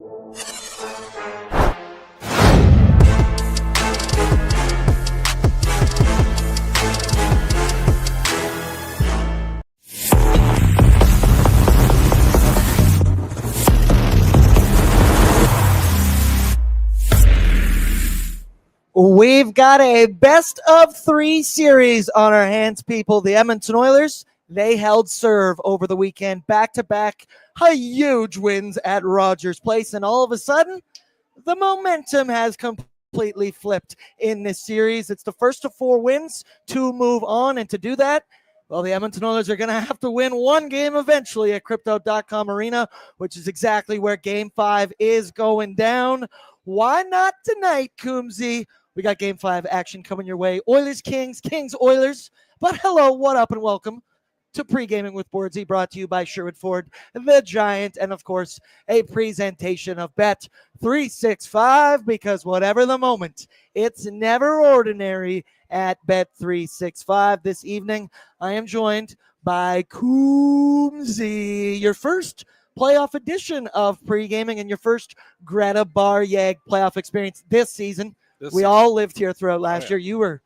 We've got a best of 3 series on our hands, people. The Edmonton Oilers, they held serve over the weekend, back-to-back huge wins at Rogers Place, and all of a sudden, the momentum has completely flipped in this series. It's the first of 4 wins to move on, and to do that, well, the Edmonton Oilers are going to have to win one game eventually at Crypto.com Arena, which is exactly where Game 5 is going down. Why not tonight, Coombsy? We got Game 5 action coming your way. Oilers, Kings, Kings, Oilers. But hello, what up, and welcome to Pregaming with Bordzy, brought to you by Sherwood Ford, the Giant, and of course, a presentation of Bet 365, because whatever the moment, it's never ordinary at Bet 365. This evening, I am joined by Coombsy, your first playoff edition of Pregaming and your first Greta Bar playoff experience this season. We all lived here throughout last year. You were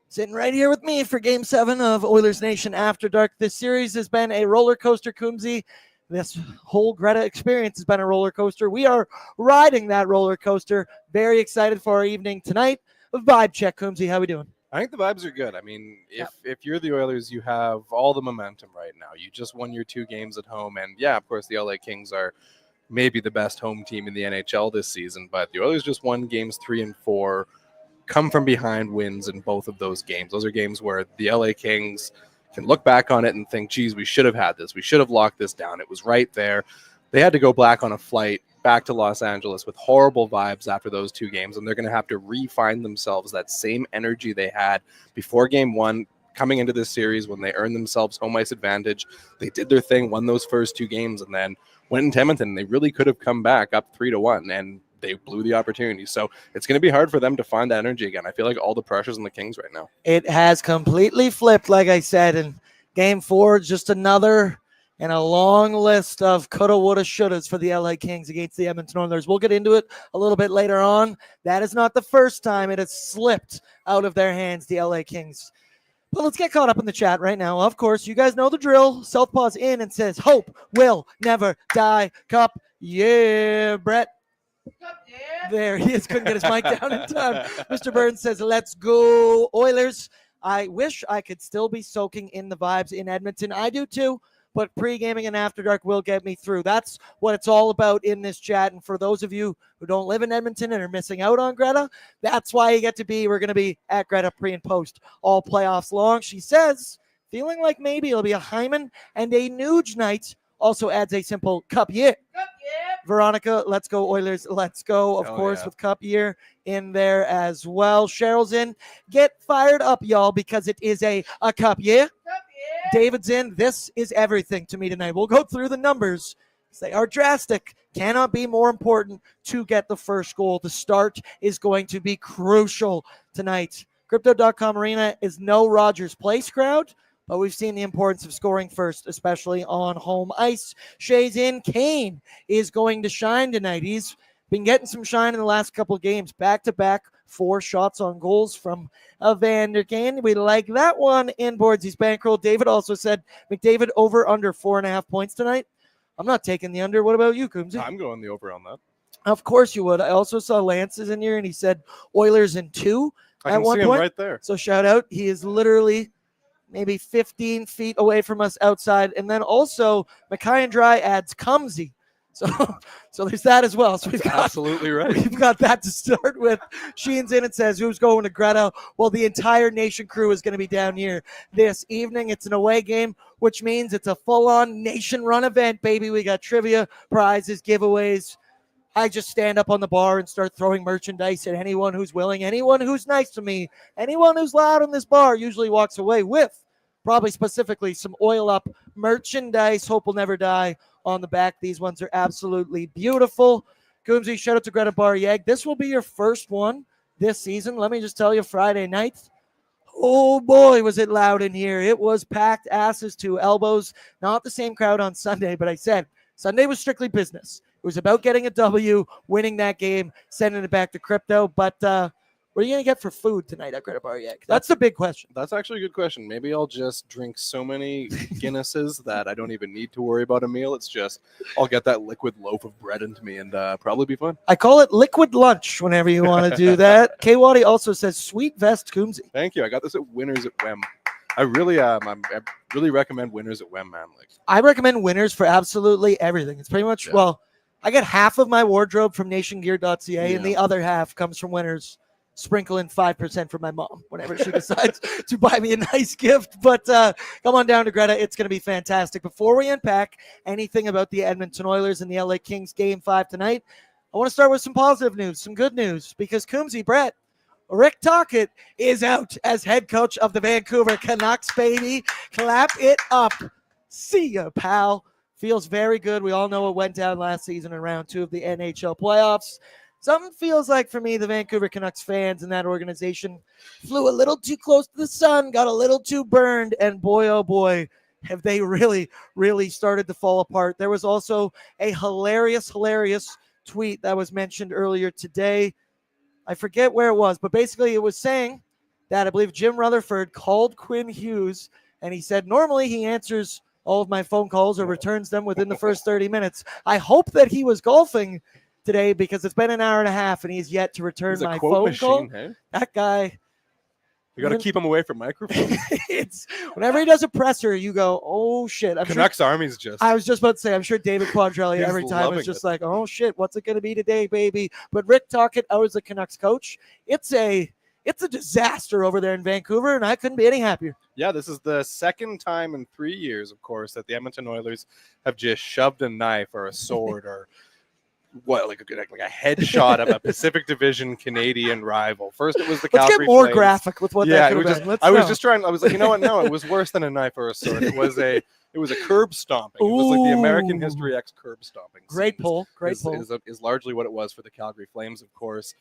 sitting right here with me for Game 7 of Oilersnation After Dark. This series has been a roller coaster, Coombsy. This whole Greta experience has been a roller coaster. We are riding that roller coaster. Very excited for our evening tonight. Vibe check, Coombsy. How we doing? I think the vibes are good. I mean, if you're the Oilers, you have all the momentum right now. You just won your 2 games at home. And, yeah, of course, the LA Kings are maybe the best home team in the NHL this season, but the Oilers just won games 3 and 4, come from behind wins in both of those games. Those are games where the LA Kings can look back on it and think, geez, we should have had this. We should have locked this down. It was right there. They had to go back on a flight back to Los Angeles with horrible vibes after those 2 games, and they're going to have to re-find themselves that same energy they had before Game 1, coming into this series when they earned themselves home ice advantage. They did their thing, won those first 2 games, and then went into Edmonton. They really could have come back up 3-1, and they blew the opportunity. So it's going to be hard for them to find that energy again. I feel like all the pressure's on the Kings right now. It has completely flipped, like I said, and Game 4 just another in a long list of coulda, woulda, shouldas for the LA Kings against the Edmonton Oilers. We'll get into it a little bit later on. That is not the first time it has slipped out of their hands, the LA Kings. But let's get caught up in the chat right now. Of course, you guys know the drill. Southpaw's in and says, hope will never die. Cup, yeah, Brett. Cup, yeah. There he is. Couldn't get his mic down in time. Mr. Burns says, let's go, Oilers. I wish I could still be soaking in the vibes in Edmonton. I do too, but Pre-Gaming and After Dark will get me through. That's what it's all about in this chat. And for those of you who don't live in Edmonton and are missing out on Greta, that's why you get to be. We're going to be at Greta pre and post all playoffs long. She says, feeling like maybe it'll be a Hyman and a Nuge night. Also adds a simple cup year. Cup year. Veronica, let's go Oilers. Let's go, of course, with cup year in there as well. Cheryl's in. Get fired up, y'all, because it is a cup year. David's in. This is everything to me tonight. We'll go through the numbers. They are drastic. Cannot be more important to get the first goal. The start is going to be crucial tonight. Crypto.com Arena is no Rogers Place crowd, but we've seen the importance of scoring first, especially on home ice. Shea's in. Kane is going to shine tonight. He's been getting some shine in the last couple of games. Back-to-back 4 shots on goals from Evander Kane. We like that one in Bordzy's bankroll. David also said McDavid over under 4.5 points tonight. I'm not taking the under. What about you, Coombsy? I'm going the over on that. Of course you would. I also saw Lance's in here, and he said Oilers in 2 at one point. I can see him right there. So shout out. He is literally maybe 15 feet away from us outside. And then also Mackay and Dry adds Cumsy. So there's that as well. So we've got, absolutely right. We've got that to start with. Sheen's in and says, who's going to Greta? Well, the entire Nation crew is going to be down here this evening. It's an away game, which means it's a full-on Nation run event, baby. We got trivia, prizes, giveaways. I just stand up on the bar and start throwing merchandise at anyone who's willing, anyone who's nice to me, anyone who's loud in this bar usually walks away with probably specifically some oil up merchandise. Hope will never die on the back. These ones are absolutely beautiful. Coombsy, shout out to Greta Bar. This will be your first one this season. Let me just tell you, Friday night, oh boy, was it loud in here. It was packed asses to elbows. Not the same crowd on Sunday, but I said Sunday was strictly business. It was about getting a W, winning that game, sending it back to crypto. But what are you going to get for food tonight at Greta Bar? That's the big question. That's actually a good question. Maybe I'll just drink so many Guinnesses that I don't even need to worry about a meal. It's just I'll get that liquid loaf of bread into me and probably be fun. I call it liquid lunch whenever you want to do that. K-Waddy also says sweet vest Coombsy. Thank you. I got this at Winners at Wem. I really recommend Winners at Wem, man. I recommend Winners for absolutely everything. It's pretty much, well, I get half of my wardrobe from nationgear.ca and the other half comes from Winners. Sprinkle in 5% for my mom whenever she decides to buy me a nice gift. But come on down to Greta. It's going to be fantastic. Before we unpack anything about the Edmonton Oilers and the LA Kings Game 5 tonight, I want to start with some positive news, some good news, because Coombsy, Brett, Rick Tocchet is out as head coach of the Vancouver Canucks, baby. Clap it up. See ya, pal. Feels very good. We all know what went down last season in round 2 of the NHL playoffs. Something feels like for me, the Vancouver Canucks fans and that organization flew a little too close to the sun, got a little too burned, and boy, oh boy, have they really, really started to fall apart. There was also a hilarious tweet that was mentioned earlier today. I forget where it was, but basically it was saying that I believe Jim Rutherford called Quinn Hughes, and he said, normally he answers all of my phone calls or returns them within the first 30 minutes. I hope that he was golfing today because it's been an hour and a half and he's yet to return my phone call. Hey? That guy. You got to keep him away from microphones. It's whenever he does a presser, you go, oh shit. Canucks Army's just. I was just about to say, I'm sure David Quadrelli every time is just like, oh shit, what's it going to be today, baby? But Rick Tocchet, I was the Canucks coach. It's a disaster over there in Vancouver, and I couldn't be any happier. Yeah, this is the second time in 3 years, of course, that the Edmonton Oilers have just shoved a knife or a sword or like a headshot of a Pacific Division Canadian rival. First, it was the Calgary Let's get more Flames. Graphic with what that could have been. I was just trying. I was like, you know what? No, it was worse than a knife or a sword. It was a curb stomping. It was like the American History X curb stomping. Great pull. Is largely what it was for the Calgary Flames, of course.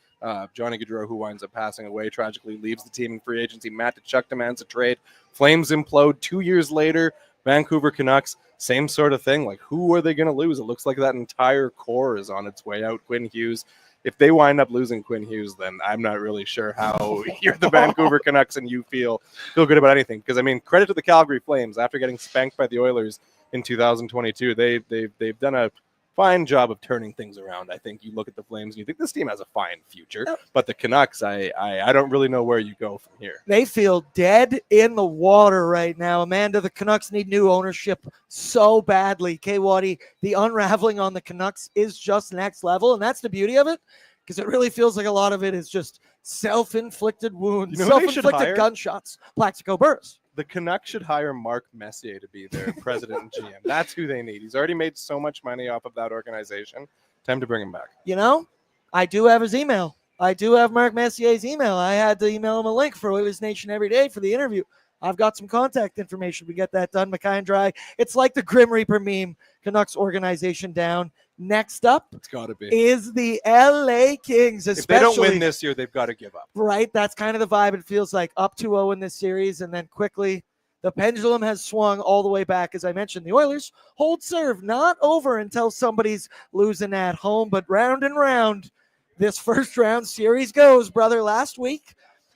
Johnny Gaudreau, who winds up passing away tragically, leaves the team in free agency. Matt Tkachuk demands a trade. Flames implode 2 years later. Vancouver Canucks, same sort of thing. Like, who are they going to lose? It looks like that entire core is on its way out. Quinn Hughes. If they wind up losing Quinn Hughes, then I'm not really sure how you're the Vancouver Canucks and you feel good about anything. Because, I mean, credit to the Calgary Flames. After getting spanked by the Oilers in 2022, they've done a fine job of turning things around. I think you look at the Flames and you think this team has a fine future. But the Canucks, I don't really know where you go from here. They feel dead in the water right now. Amanda, the Canucks need new ownership so badly. K-Waddy, the unraveling on the Canucks is just next level, and that's the beauty of it, because it really feels like a lot of it is just self-inflicted wounds, self-inflicted gunshots. Plaxico Burress. The Canucks should hire Mark Messier to be their president and GM. That's who they need. He's already made so much money off of that organization. Time to bring him back. You know, I do have his email. I do have Mark Messier's email. I had to email him a link for Oilers Nation every day for the interview. I've got some contact information. We get that done, Mackay and Dry. It's like the Grim Reaper meme. Canucks organization down. Next up, it's gotta be, is the LA Kings. Especially, if they don't win this year, they've got to give up. Right, that's kind of the vibe. It feels like up 2-0 in this series, and then quickly the pendulum has swung all the way back. As I mentioned, the Oilers hold serve, not over until somebody's losing at home, but round and round this first round series goes, brother. Last week,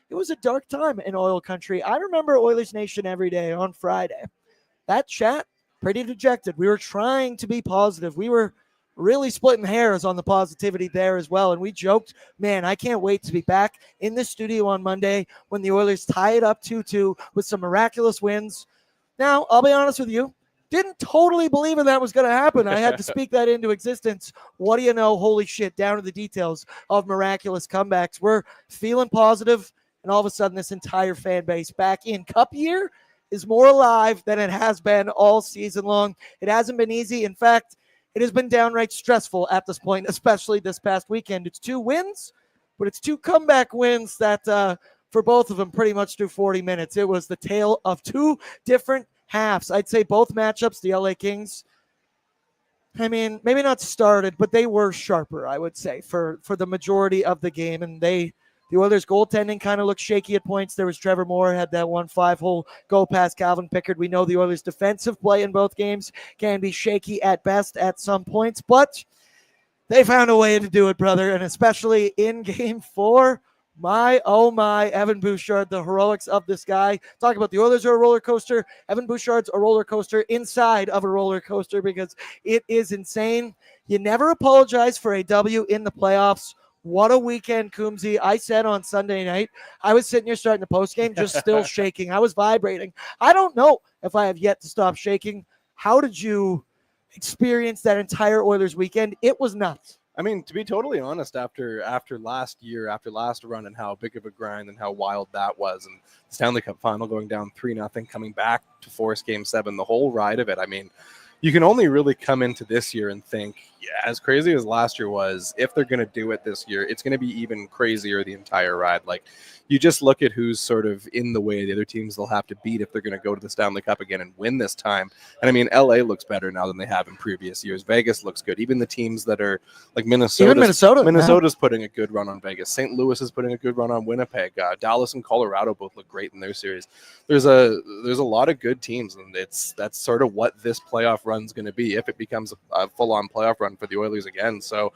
it was a dark time in Oil Country. I remember Oilers Nation every day on Friday. That chat, pretty dejected. We were trying to be positive. We were really splitting hairs on the positivity there as well. And we joked, man, I can't wait to be back in the studio on Monday when the Oilers tie it up 2-2 with some miraculous wins. Now, I'll be honest with you, didn't totally believe in that was going to happen. I had to speak that into existence. What do you know? Holy shit, down to the details of miraculous comebacks. We're feeling positive, and all of a sudden this entire fan base back in Cup year is more alive than it has been all season long. It hasn't been easy. In fact, it has been downright stressful at this point, especially this past weekend. It's 2 wins, but it's 2 comeback wins that for both of them pretty much through 40 minutes. It was the tale of 2 different halves. I'd say both matchups, the LA Kings, I mean, maybe not started, but they were sharper, I would say, for the majority of the game. And the Oilers' goaltending kind of looked shaky at points. There was Trevor Moore, had that 1-5-hole go past Calvin Pickard. We know the Oilers' defensive play in both games can be shaky at best at some points, but They found a way to do it, brother, and especially in Game 4. My, oh my, Evan Bouchard, the heroics of this guy. Talk about the Oilers are a roller coaster. Evan Bouchard's a roller coaster inside of a roller coaster because it is insane. You never apologize for a W in the playoffs. What a weekend, Coombsy. I said on Sunday night, I was sitting here starting the postgame, just still shaking. I was vibrating. I don't know if I have yet to stop shaking. How did you experience that entire Oilers weekend? It was nuts. I mean, to be totally honest, after last year, after last run, and how big of a grind and how wild that was, and the Stanley Cup final going down 3-0, coming back to force Game 7, the whole ride of it. I mean, you can only really come into this year and think, yeah, as crazy as last year was, if they're going to do it this year, it's going to be even crazier the entire ride. Like, you just look at who's sort of in the way, the other teams they'll have to beat if they're going to go to the Stanley Cup again and win this time. And I mean, LA looks better now than they have in previous years. Vegas looks good. Even the teams that are like Minnesota's putting a good run on Vegas. St. Louis is putting a good run on Winnipeg. Dallas and Colorado both look great in their series. There's a lot of good teams, and that's sort of what this playoff run's going to be if it becomes a full-on playoff run for the Oilers again. So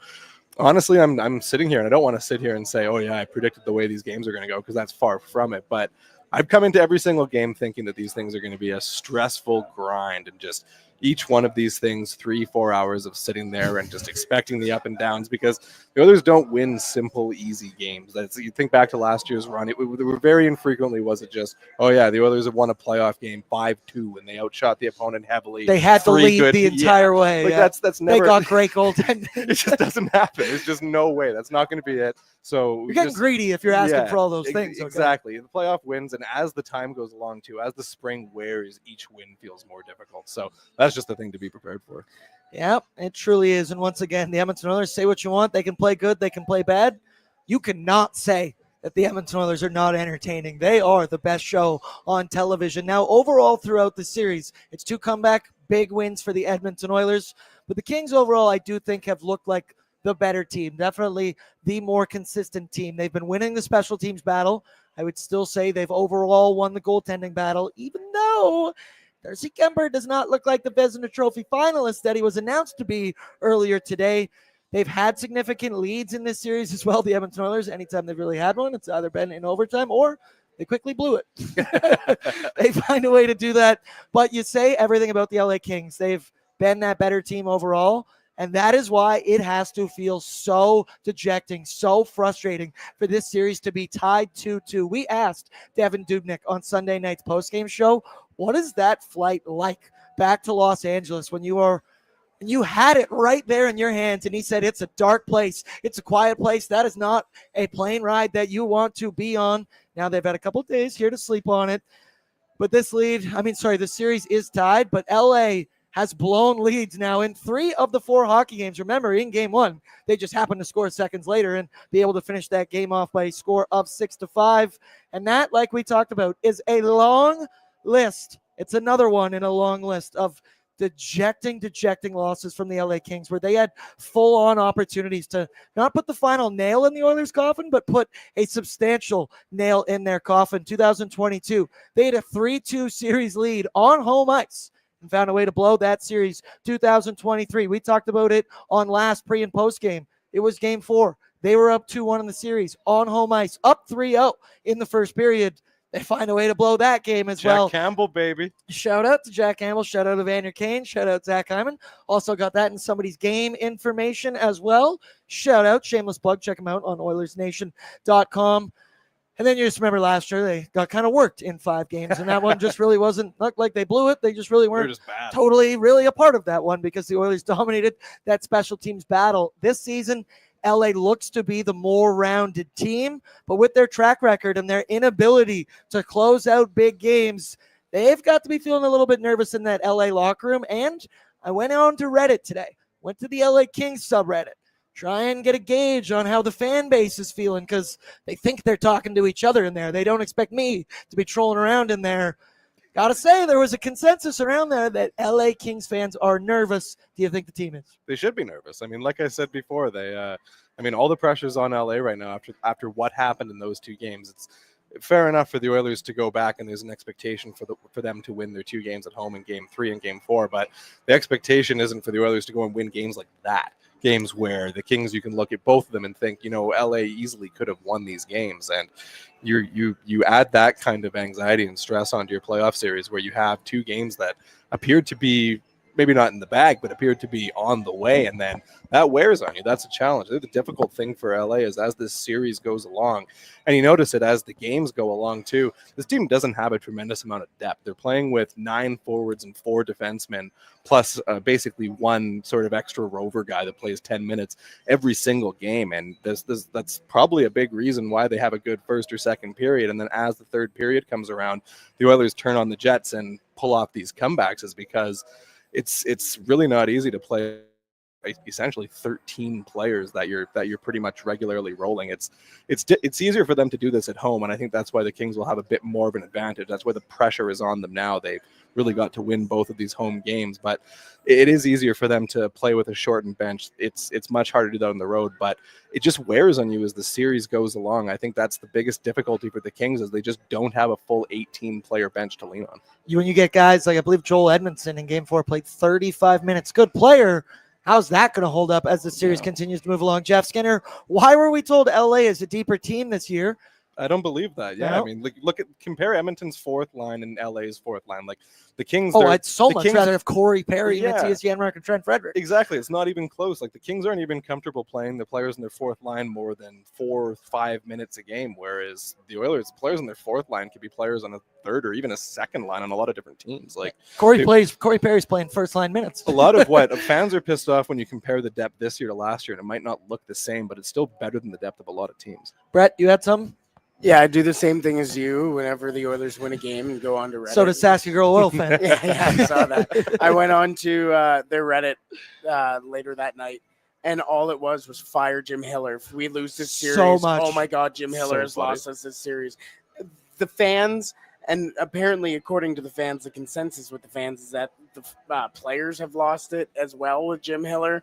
honestly, I'm sitting here, and I don't want to sit here and say, oh, yeah, I predicted the way these games are going to go, because that's far from it. But I've come into every single game thinking that these things are going to be a stressful grind, and just each one of these things, 3-4 hours of sitting there and just expecting the up and downs, because the Oilers don't win simple, easy games. You think back to last year's run, it were very infrequently was it just, oh, yeah, the Oilers have won a playoff game 5-2, and they outshot the opponent heavily. They had to lead the entire way. Like, that's never. They got great goaltending. It just doesn't happen. There's just no way. That's not going to be it. So you're getting greedy if you're asking for all those things. Exactly. Okay. The playoff wins, and as the time goes along, too, as the spring wears, each win feels more difficult. So that's just the thing to be prepared for. Yeah, it truly is. And once again, the Edmonton Oilers, say what you want. They can play good. They can play bad. You cannot say that the Edmonton Oilers are not entertaining. They are the best show on television. Now, overall throughout the series, it's 2 comeback big wins for the Edmonton Oilers. But the Kings overall, I do think, have looked like the better team, definitely the more consistent team. They've been winning the special teams battle. I would still say they've overall won the goaltending battle, even though Darcy Kuemper does not look like the Vezina Trophy finalist that he was announced to be earlier today. They've had significant leads in this series as well, the Edmonton Oilers. Anytime they've really had one, it's either been in overtime or they quickly blew it. They find a way to do that. But you say everything about the LA Kings. They've been that better team overall. And that is why it has to feel so dejecting, so frustrating for this series to be tied 2-2. We asked Devin Dubnick on Sunday night's postgame show, what is that flight like back to Los Angeles when you had it right there in your hands? And he said, it's a dark place. It's a quiet place. That is not a plane ride that you want to be on. Now they've had a couple of days here to sleep on it. But the series is tied, but LA has blown leads now in 3 of the 4 hockey games. Remember, in Game 1, they just happened to score seconds later and be able to finish that game off by a score of 6-5. And that, like we talked about, is a long list. It's another one in a long list of dejecting losses from the LA Kings, where they had full-on opportunities to not put the final nail in the Oilers' coffin, but put a substantial nail in their coffin. 2022, they had a 3-2 series lead on home ice and found a way to blow that series. 2023, we talked about it on last pre- and post-game. It was Game 4. They were up 2-1 in the series on home ice, up 3-0 in the first period. They find a way to blow that game as well. Jack Campbell, baby. Shout out to Jack Campbell. Shout out to Vander Kane. Shout out Zach Hyman. Also got that in somebody's game information as well. Shout out, shameless plug. Check them out on Oilersnation.com. And then you just remember last year, they got kind of worked in 5 games. And that one just really wasn't like they blew it. They just really weren't totally really a part of that one, because the Oilers dominated that special teams battle. This season, LA looks to be the more rounded team, but with their track record and their inability to close out big games, they've got to be feeling a little bit nervous in that LA locker room. And I went on to Reddit today, went to the LA Kings subreddit, try and get a gauge on how the fan base is feeling, because they think they're talking to each other in there. They don't expect me to be trolling around in there. Gotta say, there was a consensus around there that LA Kings fans are nervous. Do you think the team is? They should be nervous. I mean, like I said before, all the pressure's on LA right now after what happened in those 2 games. It's fair enough for the Oilers to go back, and there's an expectation for them to win their 2 games at home in Game 3 and Game 4, but the expectation isn't for the Oilers to go and win games like that. games where the Kings, you can look at both of them and think, LA easily could have won these games. And you add that kind of anxiety and stress onto your playoff series where you have two games that appeared to be maybe not in the bag, but appeared to be on the way. And then that wears on you. That's a challenge. I think the difficult thing for LA is as this series goes along, and you notice it as the games go along too, this team doesn't have a tremendous amount of depth. They're playing with 9 forwards and 4 defensemen, plus basically one sort of extra rover guy that plays 10 minutes every single game. And that's probably a big reason why they have a good first or second period. And then as the third period comes around, the Oilers turn on the Jets and pull off these comebacks, is because it's really not easy to play essentially 13 players that you're pretty much regularly rolling. It's easier for them to do this at home, and I think that's why the Kings will have a bit more of an advantage. That's why the pressure is on them now. They really got to win both of these home games, but it is easier for them to play with a shortened bench. It's much harder to do that on the road, but it just wears on you as the series goes along. I think that's the biggest difficulty for the Kings, is they just don't have a full 18-player bench to lean on. When you get guys like, I believe Joel Edmondson in Game 4 played 35 minutes. Good player. How's that going to hold up as the series continues to move along? Jeff Skinner, why were we told LA is a deeper team this year? I don't believe that. Yeah, No? I mean, compare Edmonton's fourth line and LA's fourth line. Like the Kings. I'd so much rather have Corey Perry, Matthias Janmark, and Trent Frederick. Exactly. It's not even close. Like the Kings aren't even comfortable playing the players in their fourth line more than 4 or 5 minutes a game, whereas the Oilers, players in their fourth line could be players on a third or even a second line on a lot of different teams. Like Corey Perry's playing first line minutes. A lot of what fans are pissed off when you compare the depth this year to last year, and it might not look the same, but it's still better than the depth of a lot of teams. Brett, you had some? Yeah, I do the same thing as you whenever the Oilers win a game and go on to Reddit. So does Sassy Girl Oil fan. yeah, I saw that. I went on to their Reddit later that night, and all it was fire Jim Hiller. If we lose this series, So much. oh my God, Jim Hiller has lost us this series. The fans, and apparently according to the fans, the consensus with the fans is that the players have lost it as well with Jim Hiller.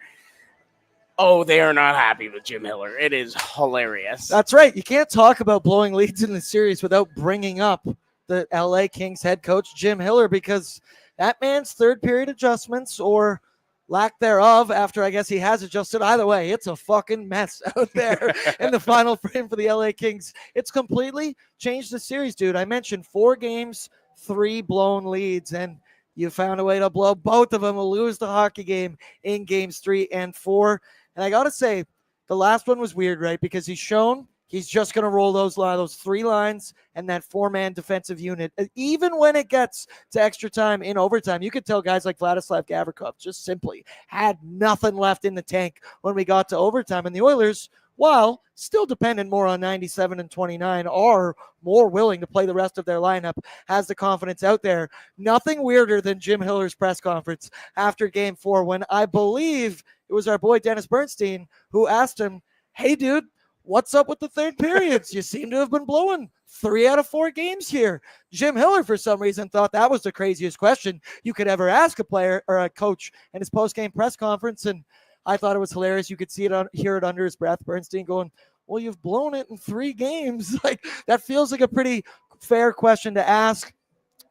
Oh, they are not happy with Jim Hiller. It is hilarious. That's right. You can't talk about blowing leads in the series without bringing up the LA Kings head coach, Jim Hiller, because that man's third period adjustments, or lack thereof, after I guess he has adjusted. Either way, it's a fucking mess out there in the final frame for the LA Kings. It's completely changed the series, dude. I mentioned 4 games, 3 blown leads, and you found a way to blow both of them. We'll lose the hockey game in games 3 and 4. And I got to say, the last one was weird, right? Because he's shown he's just going to roll those 3 lines and that 4-man defensive unit. Even when it gets to extra time in overtime, you could tell guys like Vladislav Gavrikov just simply had nothing left in the tank when we got to overtime. And the Oilers, while still dependent more on 97 and 29, are more willing to play the rest of their lineup, has the confidence out there. Nothing weirder than Jim Hiller's press conference after Game 4, when I believe it was our boy Dennis Bernstein who asked him, hey, dude, what's up with the third periods? You seem to have been blowing 3 out of 4 games here. Jim Hiller, for some reason, thought that was the craziest question you could ever ask a player or a coach in his post-game press conference, and I thought it was hilarious. You could see it hear it under his breath. Bernstein going, well, you've blown it in 3 games. Like, that feels like a pretty fair question to ask.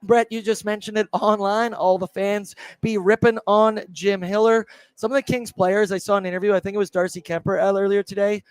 Brett, you just mentioned it online. All the fans be ripping on Jim Hiller. Some of the Kings players, I saw an interview, I think it was Darcy Kemper earlier today,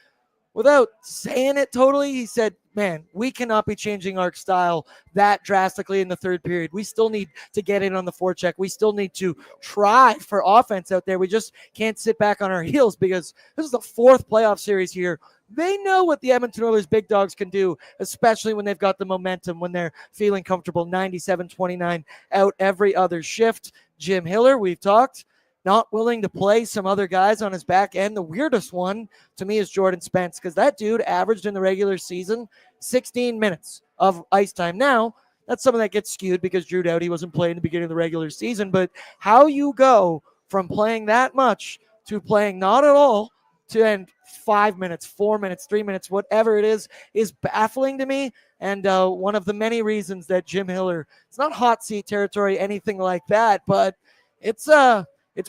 without saying it totally, he said, man, we cannot be changing our style that drastically in the third period. We still need to get in on the forecheck. We still need to try for offense out there. We just can't sit back on our heels, because this is the 4th playoff series here. They know what the Edmonton Oilers big dogs can do, especially when they've got the momentum, when they're feeling comfortable. 97-29 out every other shift. Jim Hiller, we've talked, not willing to play some other guys on his back end. The weirdest one to me is Jordan Spence, because that dude averaged in the regular season 16 minutes of ice time. Now, that's something that gets skewed because Drew Doughty wasn't playing in the beginning of the regular season, but how you go from playing that much to playing not at all to end 5 minutes, 4 minutes, 3 minutes, whatever it is baffling to me. And one of the many reasons that Jim Hiller, it's not hot seat territory, anything like that, but it's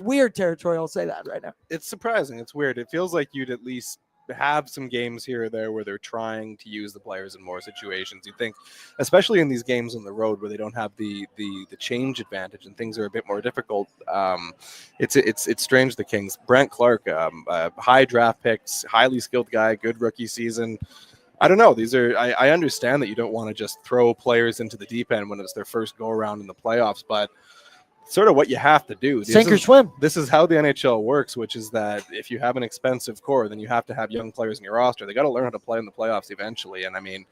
weird territory. I'll say that right now. It's surprising. It's weird. It feels like you'd at least have some games here or there where they're trying to use the players in more situations. You think, especially in these games on the road where they don't have the change advantage and things are a bit more difficult. It's strange. The Kings, Brent Clark, high draft picks, highly skilled guy, good rookie season. I don't know. These are. I understand that you don't want to just throw players into the deep end when it's their first go around in the playoffs, but sort of what you have to do. Sink or swim. This is how the NHL works, which is that if you have an expensive core, then you have to have young players in your roster. They got to learn how to play in the playoffs eventually. And I mean,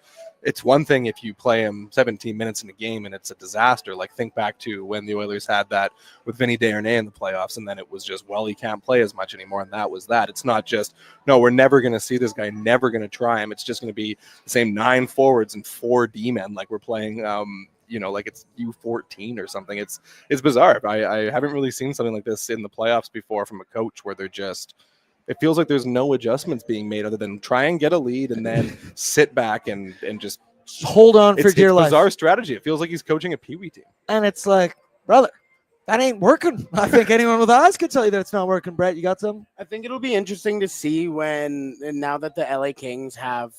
it's one thing if you play them 17 minutes in a game and it's a disaster. Like think back to when the Oilers had that with Vinny Desharnais in the playoffs, and then it was just, well, he can't play as much anymore, and that was that. It's not just, no, we're never going to see this guy, never going to try him. It's just going to be the same 9 forwards and 4 D-men like we're playing like it's U14 or something. It's bizarre. I haven't really seen something like this in the playoffs before from a coach where they're just, it feels like there's no adjustments being made other than try and get a lead and then sit back and just hold on for dear life. It's bizarre strategy. It feels like he's coaching a peewee team. And it's like, brother, that ain't working. I think anyone with eyes could tell you that it's not working. Brett, you got some? I think it'll be interesting to see now that the LA Kings have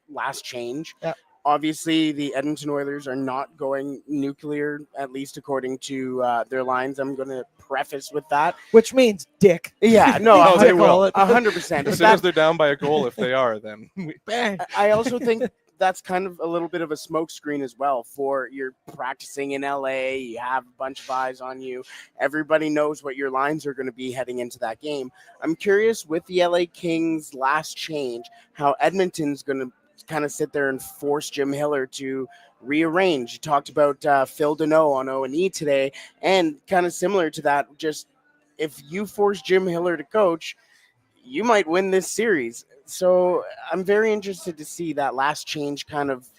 last change. Yeah. Obviously, the Edmonton Oilers are not going nuclear, at least according to their lines. I'm going to preface with that. Which means dick. Yeah, no, they will. 100%. As soon as they're down by a goal, if they are, then Bang. I also think that's kind of a little bit of a smokescreen as well for you're practicing in LA. You have a bunch of eyes on you. Everybody knows what your lines are going to be heading into that game. I'm curious with the LA Kings last change, how Edmonton's going to kind of sit there and force Jim Hiller to rearrange. You talked about Phil Deneau on O&E today, and kind of similar to that, just if you force Jim Hiller to coach, you might win this series. So I'm very interested to see that last change kind of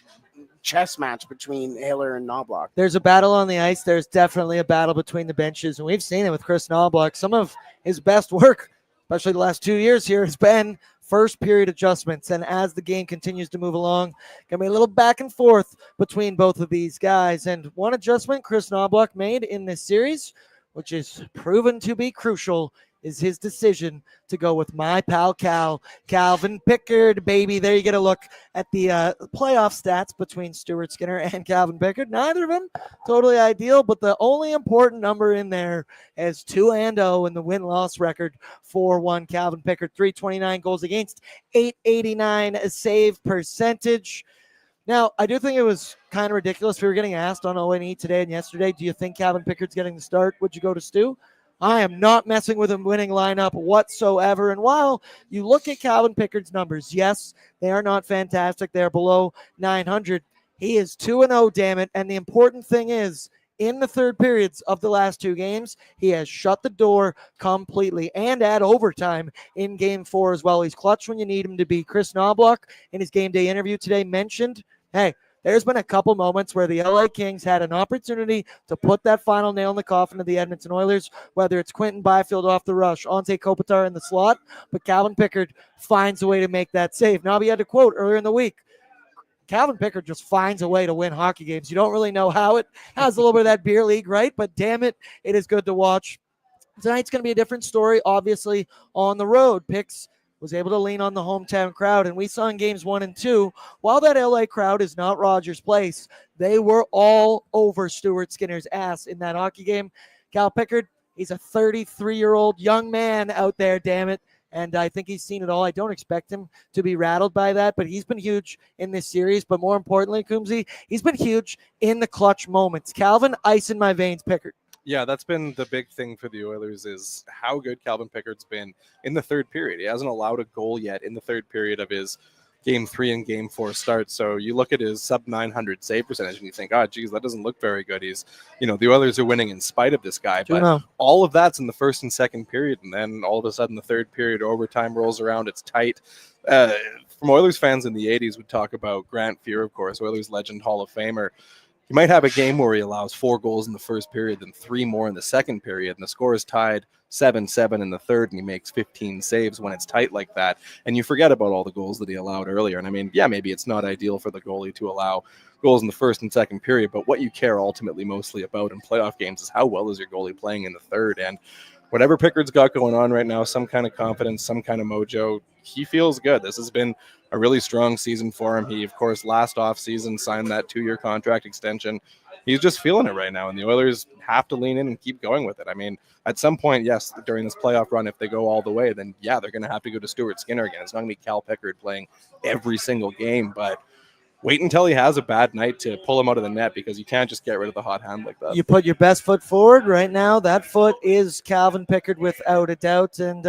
chess match between Hiller and Knobloch. There's a battle on the ice. There's definitely a battle between the benches, and we've seen it with Chris Knobloch. Some of his best work, especially the last 2 years here, has been first period adjustments. And as the game continues to move along, going to be a little back and forth between both of these guys. And one adjustment Chris Knobloch made in this series, which is proven to be crucial, is his decision to go with my pal Calvin Pickard, baby. There you get a look at the playoff stats between Stuart Skinner and Calvin Pickard. Neither of them totally ideal, but the only important number in there is 2-0 in the win-loss record. 4-1 Calvin Pickard, 329 goals against, 889 save percentage. Now, I do think it was kind of ridiculous. We were getting asked on O&E today and yesterday, do you think Calvin Pickard's getting the start? Would you go to Stu? I am not messing with a winning lineup whatsoever. And while you look at Calvin Pickard's numbers, yes, they are not fantastic. They're below 900. He is 2-0, damn it. And the important thing is, in the third periods of the last 2 games, he has shut the door completely and at overtime in game 4 as well. He's clutch when you need him to be. Chris Knobloch, in his game day interview today, mentioned, hey, there's been a couple moments where the LA Kings had an opportunity to put that final nail in the coffin of the Edmonton Oilers, whether it's Quentin Byfield off the rush, Ante Kopitar in the slot, but Calvin Pickard finds a way to make that save. Nobby had to quote earlier in the week, Calvin Pickard just finds a way to win hockey games. You don't really know how. It has a little bit of that beer league, right? But damn it, it is good to watch. Tonight's going to be a different story, obviously, on the road. Picks was able to lean on the hometown crowd, and we saw in games 1 and 2, while that LA crowd is not Rogers Place, they were all over Stuart Skinner's ass in that hockey game. Cal Pickard, he's a 33-year-old young man out there, damn it, and I think he's seen it all. I don't expect him to be rattled by that, but he's been huge in this series. But more importantly, Coombsy, he's been huge in the clutch moments. Calvin, ice in my veins, Pickard. Yeah, that's been the big thing for the Oilers is how good Calvin Pickard's been in the third period. He hasn't allowed a goal yet in the third period of his Game 3 and Game 4 start. So you look at his sub-900 save percentage and you think, oh, geez, that doesn't look very good. He's, the Oilers are winning in spite of this guy. But all of that's in the first and second period. And then all of a sudden the third period overtime rolls around. It's tight. From Oilers fans in the 80s would talk about Grant Fuhr, of course, Oilers legend, Hall of Famer. You might have a game where he allows 4 goals in the first period and 3 more in the second period, and the score is tied 7-7 in the third, and he makes 15 saves when it's tight like that. And you forget about all the goals that he allowed earlier. And I mean, yeah, maybe it's not ideal for the goalie to allow goals in the first and second period, but what you care ultimately mostly about in playoff games is how well is your goalie playing in the third. And whatever Pickard's got going on right now, some kind of confidence, some kind of mojo, he feels good. This has been a really strong season for him. He, of course, last offseason signed that 2-year contract extension. He's just feeling it right now, and the Oilers have to lean in and keep going with it. I mean, at some point, yes, during this playoff run, if they go all the way, then, yeah, they're going to have to go to Stuart Skinner again. It's not going to be Cal Pickard playing every single game, but wait until he has a bad night to pull him out of the net, because you can't just get rid of the hot hand like that. You put your best foot forward right now. That foot is Calvin Pickard without a doubt. And,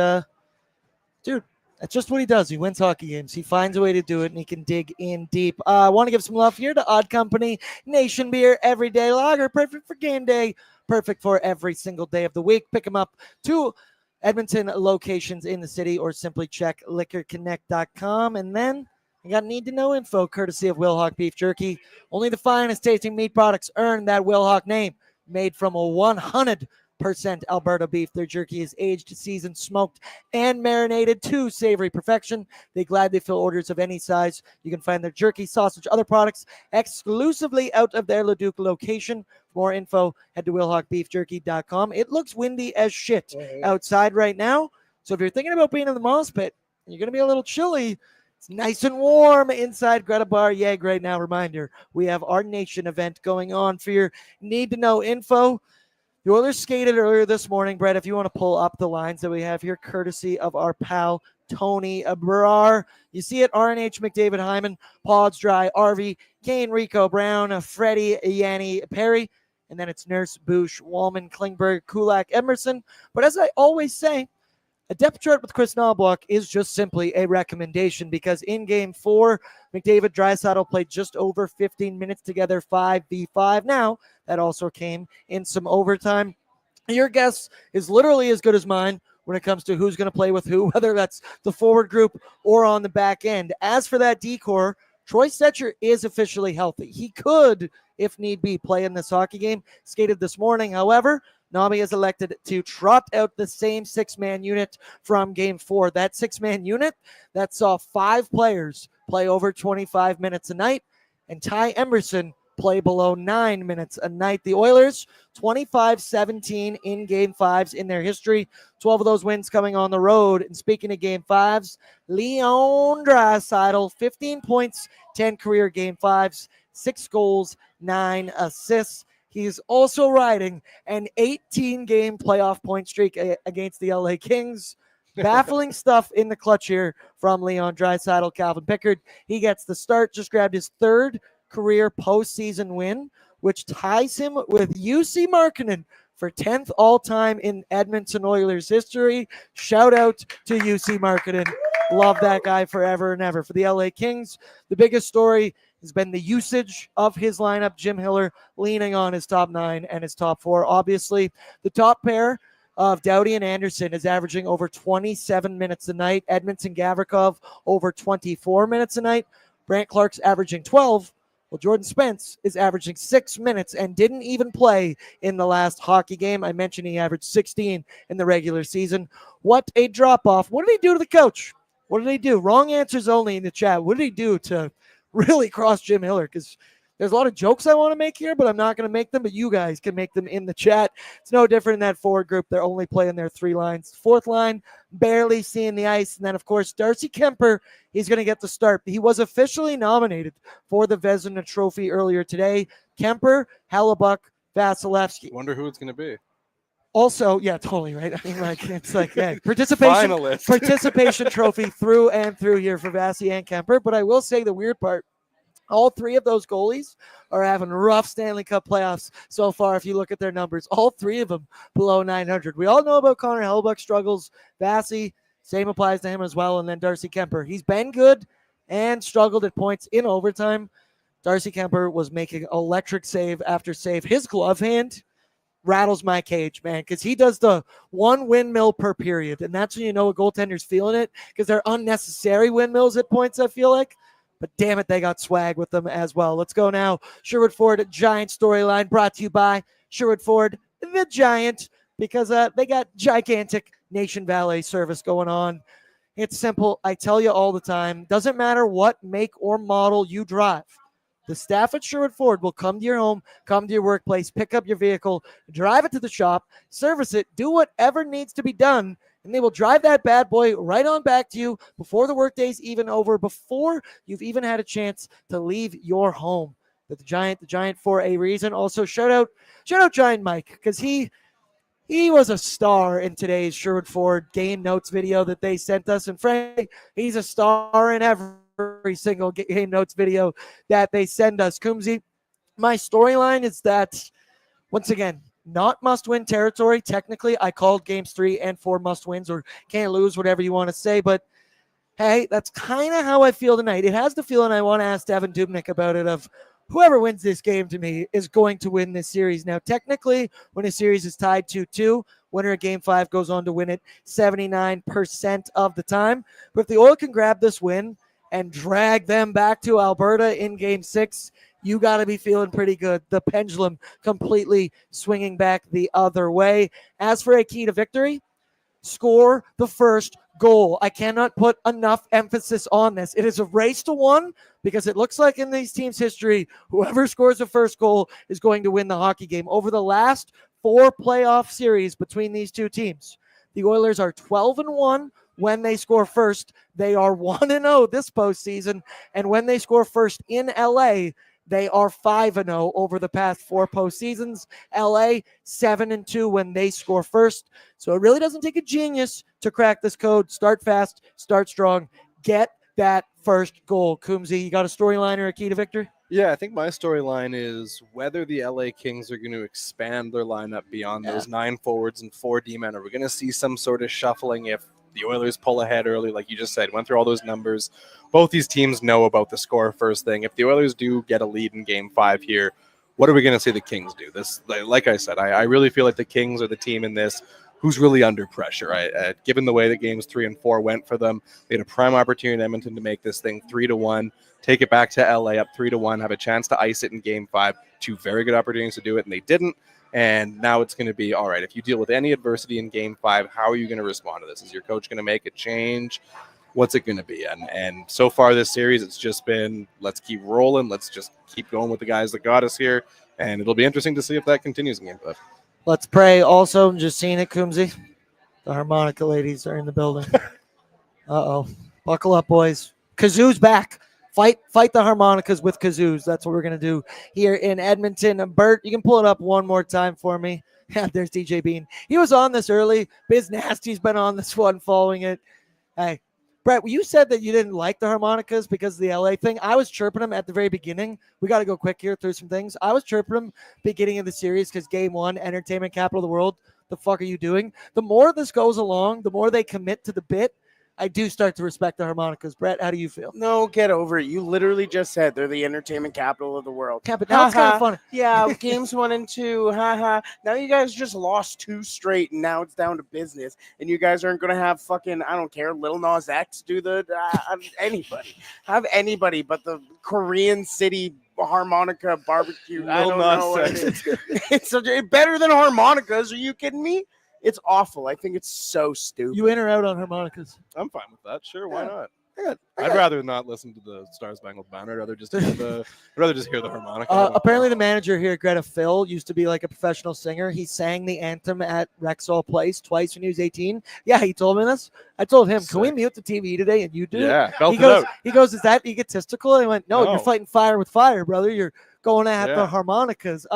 dude, that's just what he does. He wins hockey games. He finds a way to do it, and he can dig in deep. I want to give some love here to Odd Company Nation Beer Everyday Lager. Perfect for game day. Perfect for every single day of the week. Pick them up 2 Edmonton locations in the city, or simply check liquorconnect.com. And then I got need-to-know info courtesy of Wilhauk Beef Jerky. Only the finest tasting meat products earn that Wilhauk name. Made from a 100% Alberta beef, their jerky is aged, seasoned, smoked, and marinated to savory perfection. They gladly fill orders of any size. You can find their jerky, sausage, other products exclusively out of their Leduc location. For more info, head to WilhaukBeefJerky.com. It looks windy as shit outside right now, so if you're thinking about being in the moss pit, you're going to be a little chilly. It's nice and warm inside Greta Bar Yeg right now. Reminder, we have our Nation event going on. For your need-to-know info, the Oilers skated earlier this morning. Brett, if you want to pull up the lines that we have here, courtesy of our pal Tony Abrar. You see it, RNH, McDavid, Hyman, Pods, Dry, RV, Kane, Rico, Brown, Freddie, Yanni, Perry, and then it's Nurse, Bouch, Wallman, Klingberg, Kulak, Emerson. But as I always say, a depth chart with Chris Knobloch is just simply a recommendation, because in Game 4, McDavid, Draisaitl played just over 15 minutes together, 5v5. Now, that also came in some overtime. Your guess is literally as good as mine when it comes to who's going to play with who, whether that's the forward group or on the back end. As for that decor, Troy Stecher is officially healthy. He could, if need be, play in this hockey game. Skated this morning, however. Nami has elected to trot out the same 6-man unit from Game 4. That 6-man unit that saw 5 players play over 25 minutes a night, and Ty Emerson play below 9 minutes a night. The Oilers, 25-17 in Game 5s in their history. 12 of those wins coming on the road. And speaking of Game 5s, Leon Draisaitl, 15 points, 10 career Game 5s, 6 goals, 9 assists. He's also riding an 18-game playoff point streak against the LA Kings. Baffling stuff in the clutch here from Leon Draisaitl. Calvin Pickard, he gets the start, just grabbed his 3rd career postseason win, which ties him with UC Markkanen for 10th all-time in Edmonton Oilers history. Shout out to UC Markkanen. Love that guy forever and ever. For the LA Kings, the biggest story has been the usage of his lineup. Jim Hiller leaning on his top 9 and his top 4. Obviously, the top pair of Doughty and Anderson is averaging over 27 minutes a night. Edmondson Gavrikov over 24 minutes a night. Brant Clark's averaging 12. Well, Jordan Spence is averaging 6 minutes and didn't even play in the last hockey game. I mentioned he averaged 16 in the regular season. What a drop-off. What did he do to the coach? What did he do? Wrong answers only in the chat. What did he do to really cross Jim Hiller? Because there's a lot of jokes I want to make here, but I'm not going to make them, but you guys can make them in the chat. It's no different in that forward group. They're only playing their 3 lines. 4th line, barely seeing the ice. And then, of course, Darcy Kemper, he's going to get the start. He was officially nominated for the Vezina Trophy earlier today. Kemper, Hellebuck, Vasilevsky. Wonder who it's going to be. Also, yeah, totally, right? I mean, like, it's like, yeah, participation trophy through and through here for Vasi and Kemper. But I will say the weird part, all 3 of those goalies are having rough Stanley Cup playoffs so far. If you look at their numbers, all 3 of them below 900. We all know about Connor Hellebuck's struggles. Vasi, same applies to him as well. And then Darcy Kemper. He's been good and struggled at points in overtime. Darcy Kemper was making electric save after save. His glove hand rattles my cage, man, because he does the 1 windmill per period. And that's when you know a goaltender's feeling it, because they're unnecessary windmills at points, I feel like. But damn it, they got swag with them as well. Let's go now. Sherwood Ford Giant storyline brought to you by Sherwood Ford, the Giant, because they got gigantic Nation Valet service going on. It's simple. I tell you all the time, doesn't matter what make or model you drive. The staff at Sherwood Ford will come to your home, come to your workplace, pick up your vehicle, drive it to the shop, service it, do whatever needs to be done, and they will drive that bad boy right on back to you before the workday's even over, before you've even had a chance to leave your home. The Giant for a reason. Also, shout out Giant Mike, because he was a star in today's Sherwood Ford game notes video that they sent us. And frankly, he's a star in every single game notes video that they send us. Coombsy, my storyline is that, once again, not must-win territory. Technically, I called games 3 and 4 must-wins, or can't lose, whatever you want to say. But, hey, that's kind of how I feel tonight. It has the feeling I want to ask Devin Dubnick about it, of whoever wins this game to me is going to win this series. Now, technically, when a series is tied 2-2, winner of Game 5 goes on to win it 79% of the time. But if the Oil can grab this win and drag them back to Alberta in Game 6, you got to be feeling pretty good. The pendulum completely swinging back the other way. As for a key to victory, score the first goal. I cannot put enough emphasis on this. It is a race to 1, because it looks like in these teams' history, whoever scores the first goal is going to win the hockey game. Over the last 4 playoff series between these two teams, the Oilers are 12-1 when they score first. They are 1-0 this postseason, and when they score first in LA, they are 5-0 over the past 4 postseasons. LA 7-2 when they score first. So it really doesn't take a genius to crack this code. Start fast, start strong, get that first goal. Coombsy, you got a storyline or a key to victory? Yeah, I think my storyline is whether the LA Kings are going to expand their lineup beyond those 9 forwards and 4 D-men. Are we going to see some sort of shuffling if the Oilers pull ahead early, like you just said, went through all those numbers? Both these teams know about the score first thing. If the Oilers do get a lead in Game 5 here, what are we going to see the Kings do? This, like I said, I really feel like the Kings are the team in this who's really under pressure. Given the way that Games 3 and 4 went for them, they had a prime opportunity in Edmonton to make this thing 3-1, take it back to LA up 3-1, have a chance to ice it in Game 5. 2 very good opportunities to do it, and they didn't. And now it's going to be, all right, if you deal with any adversity in Game 5, how are you going to respond to this? Is your coach going to make a change? What's it going to be? And so far this series, it's just been, let's keep rolling. Let's just keep going with the guys that got us here. And it'll be interesting to see if that continues in Game 5. Let's pray. Also, just seeing it, Coombsy. The harmonica ladies are in the building. Uh-oh. Buckle up, boys. Kazoo's back. Fight the harmonicas with kazoos. That's what we're going to do here in Edmonton. Bert, you can pull it up one more time for me. Yeah, there's DJ Bean. He was on this early. Biz Nasty's been on this one following it. Hey, Brett, you said that you didn't like the harmonicas because of the LA thing. I was chirping them at the very beginning. We got to go quick here through some things. I was chirping them beginning of the series because Game 1, entertainment capital of the world. The fuck are you doing? The more this goes along, the more they commit to the bit, I do start to respect the harmonicas. Brett, how do you feel? No, get over it. You literally just said they're the entertainment capital of the world. Yeah, but now it's kind of funny. Yeah, Games 1 and 2, haha. Now you guys just lost 2 straight, and now it's down to business. And you guys aren't going to have fucking, I don't care, Lil Nas X do the, anybody. Have anybody but the Korean City harmonica barbecue. I don't know what it is. It's better than harmonicas. Are you kidding me? It's awful. I think it's so stupid. You in or out on harmonicas? I'm fine with that. Sure, why not? I'd rather not listen to the Star Spangled Banner. I'd rather just hear the harmonica. Apparently, the manager here, Greta Bar, used to be like a professional singer. He sang the anthem at Rexall Place twice when he was 18. Yeah, he told me this. I told him, "Can we mute the TV today?" And you do. Yeah, belt it out. He goes, "Is that egotistical?" And I went, "No, you're fighting fire with fire, brother. You're going at the harmonicas."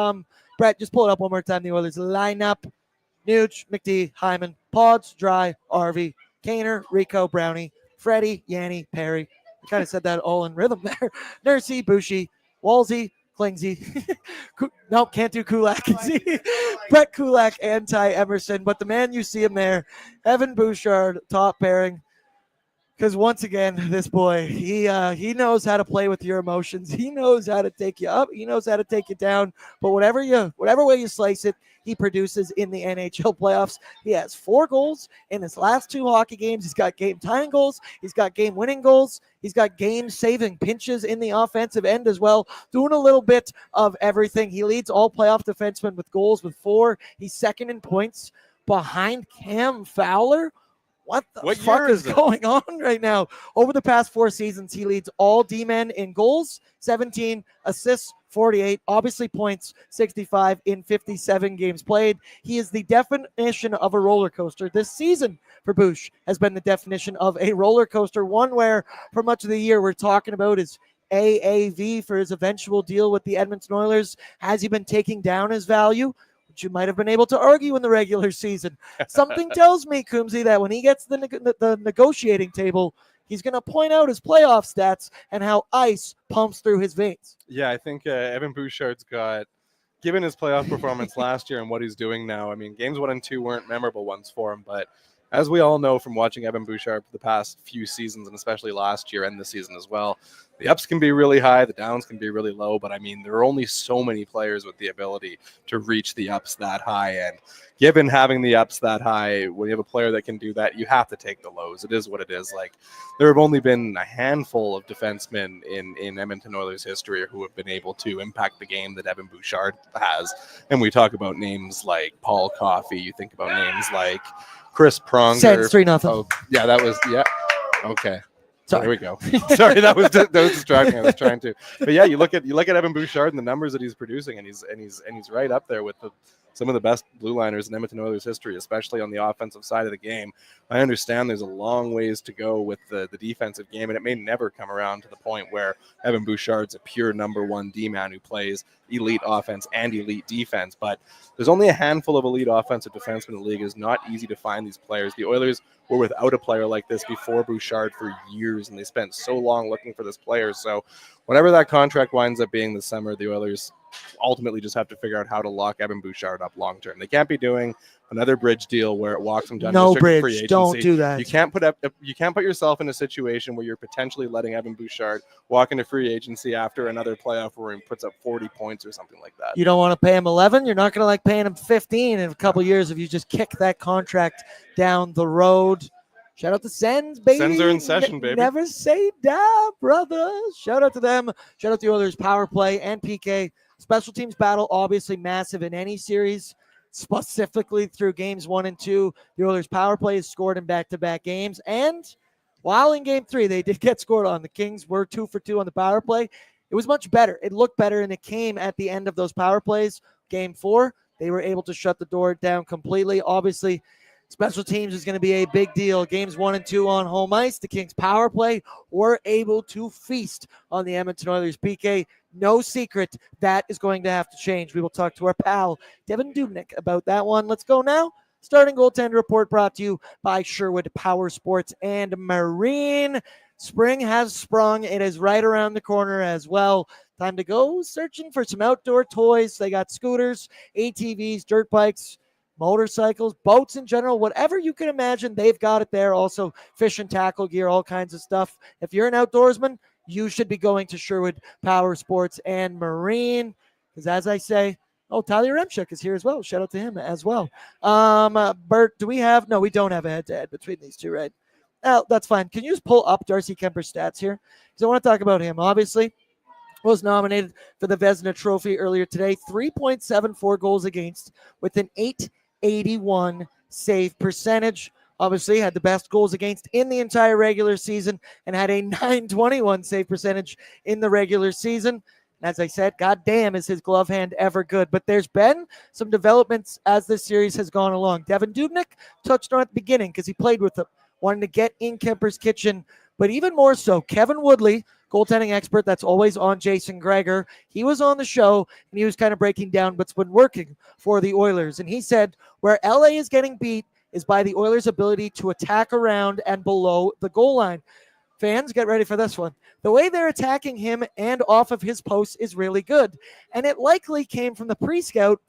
Brett, just pull it up one more time. The Oilers lineup: Nuge, McD, Hyman, Pods, Dry, Arvey, Kaner, Rico, Brownie, Freddie, Yanni, Perry. I kind of said that all in rhythm there. Nursey, Bouchy, Walsey, Klingsy. Nope, can't do Kulak. Brett Kulak and Ty Emerson. But the man, you see him there, Evan Bouchard, top pairing. Because once again, this boy, he knows how to play with your emotions. He knows how to take you up. He knows how to take you down. But whatever way you slice it, he produces in the NHL playoffs. He has 4 goals in his last 2 hockey games. He's got game-tying goals. He's got game-winning goals. He's got game-saving pinches in the offensive end as well, doing a little bit of everything. He leads all playoff defensemen with goals with 4. He's second in points behind Cam Fowler. What the What fuck year is is it? going on right now? Over the past 4 seasons, he leads all D-men in goals, 17, assists, 48, obviously points, 65 in 57 games played. He is the definition of a roller coaster. This season for Bouch has been the definition of a roller coaster, one where for much of the year we're talking about his AAV for his eventual deal with the Edmonton Oilers. Has he been taking down his value? Which you might have been able to argue in the regular season. Something tells me, Coombsy, that when he gets the negotiating table, he's going to point out his playoff stats and how ice pumps through his veins. Yeah, I think Evan Bouchard's got, given his playoff performance last year and what he's doing now, I mean, games 1 and 2 weren't memorable ones for him, but as we all know from watching Evan Bouchard for the past few seasons, and especially last year and this season as well, the ups can be really high, the downs can be really low, but I mean, there are only so many players with the ability to reach the ups that high, and given having the ups that high, when you have a player that can do that, you have to take the lows. It is what it is. Like, there have only been a handful of defensemen in Edmonton Oilers history who have been able to impact the game that Evan Bouchard has, and we talk about names like Paul Coffey, you think about names like Chris Pronger. Sens 3-0. Oh, yeah, that was, yeah. Okay. Sorry. There we go. Sorry, that was distracting. I was trying to, but yeah, you look at Evan Bouchard and the numbers that he's producing, and he's right up there with some of the best blue liners in Edmonton Oilers history, especially on the offensive side of the game. I understand there's a long ways to go with the defensive game, and it may never come around to the point where Evan Bouchard's a pure number 1 D-man who plays elite offense and elite defense, but there's only a handful of elite offensive defensemen in the league. It's not easy to find these players. The Oilers were without a player like this before Bouchard for years, and they spent so long looking for this player. So whatever that contract winds up being this summer, the Oilers ultimately just have to figure out how to lock Evan Bouchard up long term. They can't be doing another bridge deal where it walks him down No to bridge. free agency. Don't do that. You can't put yourself in a situation where you're potentially letting Evan Bouchard walk into free agency after another playoff where he puts up 40 points or something like that. You don't want to pay him 11. You're not going to like paying him 15 in a couple years if you just kick that contract down the road. Shout out to Sens, baby. Sens are in session, baby. Never say die, brothers. Shout out to them. Shout out to the Oilers power play and PK. Special teams battle, obviously massive in any series, specifically through games 1 and 2. The Oilers power play is scored in back-to-back games. And while in game 3, they did get scored on. The Kings were 2 for 2 on the power play. It was much better. It looked better, and it came at the end of those power plays. Game 4, they were able to shut the door down completely. Obviously, special teams is going to be a big deal. Games 1 and 2 on home ice. The Kings power play were able to feast on the Edmonton Oilers. PK, no secret that is going to have to change. We will talk to our pal, Devin Dubnick, about that one. Let's go now. Starting goaltender report brought to you by Sherwood Power Sports and Marine. Spring has sprung. It is right around the corner as well. Time to go searching for some outdoor toys. They got scooters, ATVs, dirt bikes, motorcycles, boats in general, whatever you can imagine, they've got it there. Also, fish and tackle gear, all kinds of stuff. If you're an outdoorsman, you should be going to Sherwood Power Sports and Marine. Because as I say, Tyler Remchuk is here as well. Shout out to him as well. Bert, do we have? No, we don't have a head-to-head between these two, right? Oh, that's fine. Can you just pull up Darcy Kemper's stats here? Because I want to talk about him. Obviously, was nominated for the Vezina Trophy earlier today. 3.74 goals against with an 881 save percentage. Obviously had the best goals against in the entire regular season and had a 921 save percentage in the regular season. And as I said, goddamn, is his glove hand ever good. But there's been some developments as this series has gone along. Devin Dubnick touched on at the beginning because he played with him, wanting to get in Kemper's kitchen. But even more so, Kevin Woodley, goaltending expert that's always on Jason Gregor, he was on the show and he was kind of breaking down what's been working for the Oilers. And he said where LA is getting beat is by the Oilers' ability to attack around and below the goal line. Fans, get ready for this one. The way they're attacking him and off of his posts is really good. And it likely came from the pre-scout.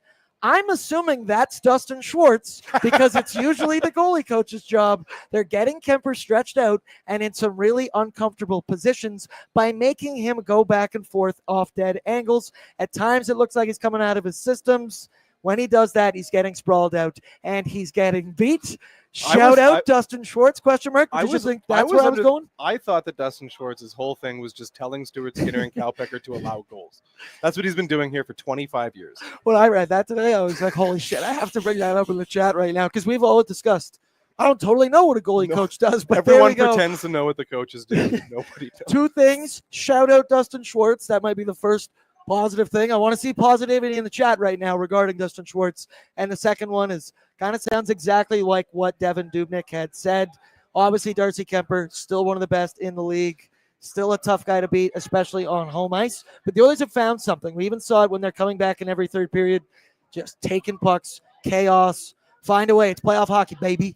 I'm assuming that's Dustin Schwartz because it's usually the goalie coach's job. They're getting Kemper stretched out and in some really uncomfortable positions by making him go back and forth off dead angles. At times, it looks like he's coming out of his systems. When he does that, he's getting sprawled out and he's getting beat. Shout out Dustin Schwartz, question mark. Did you think that's where I was going? I thought that Dustin Schwartz's whole thing was just telling Stuart Skinner and Cal Pickard to allow goals. That's what he's been doing here for 25 years. When I read that today, I was like, holy shit, I have to bring that up in the chat right now because we've all discussed I don't totally know what a goalie coach does, but everyone there we go. pretends to know what the coaches do. Nobody does. Two things. Shout out Dustin Schwartz. That might be the first positive thing. I want to see positivity in the chat right now regarding Dustin Schwartz. And the second one is kind of sounds exactly like what Devin Dubnick had said. Obviously, Darcy Kemper, still one of the best in the league. Still a tough guy to beat, especially on home ice. But the Oilers have found something. We even saw it when they're coming back in every third period, just taking pucks, chaos, find a way. It's playoff hockey, baby.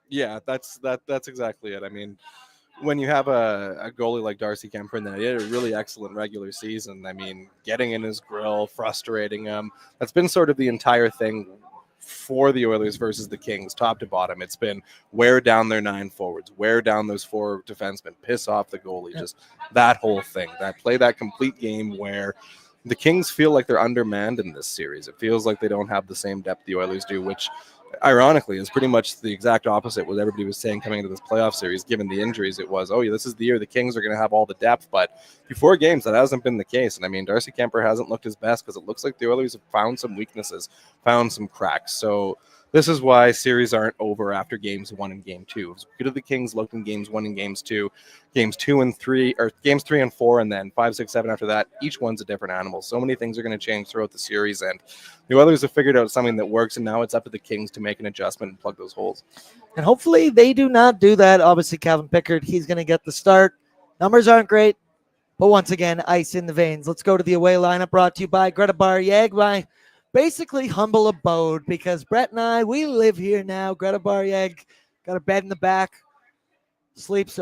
Yeah, that's exactly it. I mean, when you have a goalie like Darcy Kemper, he had a really excellent regular season. I mean, getting in his grill, frustrating him. That's been sort of the entire thing for the Oilers versus the Kings, top to bottom. It's been wear down their 9 forwards, wear down those 4 defensemen, piss off the goalie, just that whole thing. That complete game where the Kings feel like they're undermanned in this series. It feels like they don't have the same depth the Oilers do, which ironically is pretty much the exact opposite what everybody was saying coming into this playoff series. Given the injuries, it was, oh yeah, this is the year the Kings are going to have all the depth. But before games, that hasn't been the case. And I mean, Darcy Kemper hasn't looked his best because it looks like the Oilers have found some weaknesses, found some cracks. So this is why series aren't over after games 1 and game 2. As good as the Kings looked in games 1 and games 2 and 3, or games 3 and 4, and then 5, 6, 7 after that, each one's a different animal. So many things are going to change throughout the series, and the Oilers have figured out something that works, and now it's up to the Kings to make an adjustment and plug those holes. And hopefully they do not do that. Obviously, Calvin Pickard, he's going to get the start. Numbers aren't great, but once again, ice in the veins. Let's go to the away lineup brought to you by Greta Bar, my basically humble abode, because Brett and I, we live here now. Greta Bar, got a bed in the back. Sleep's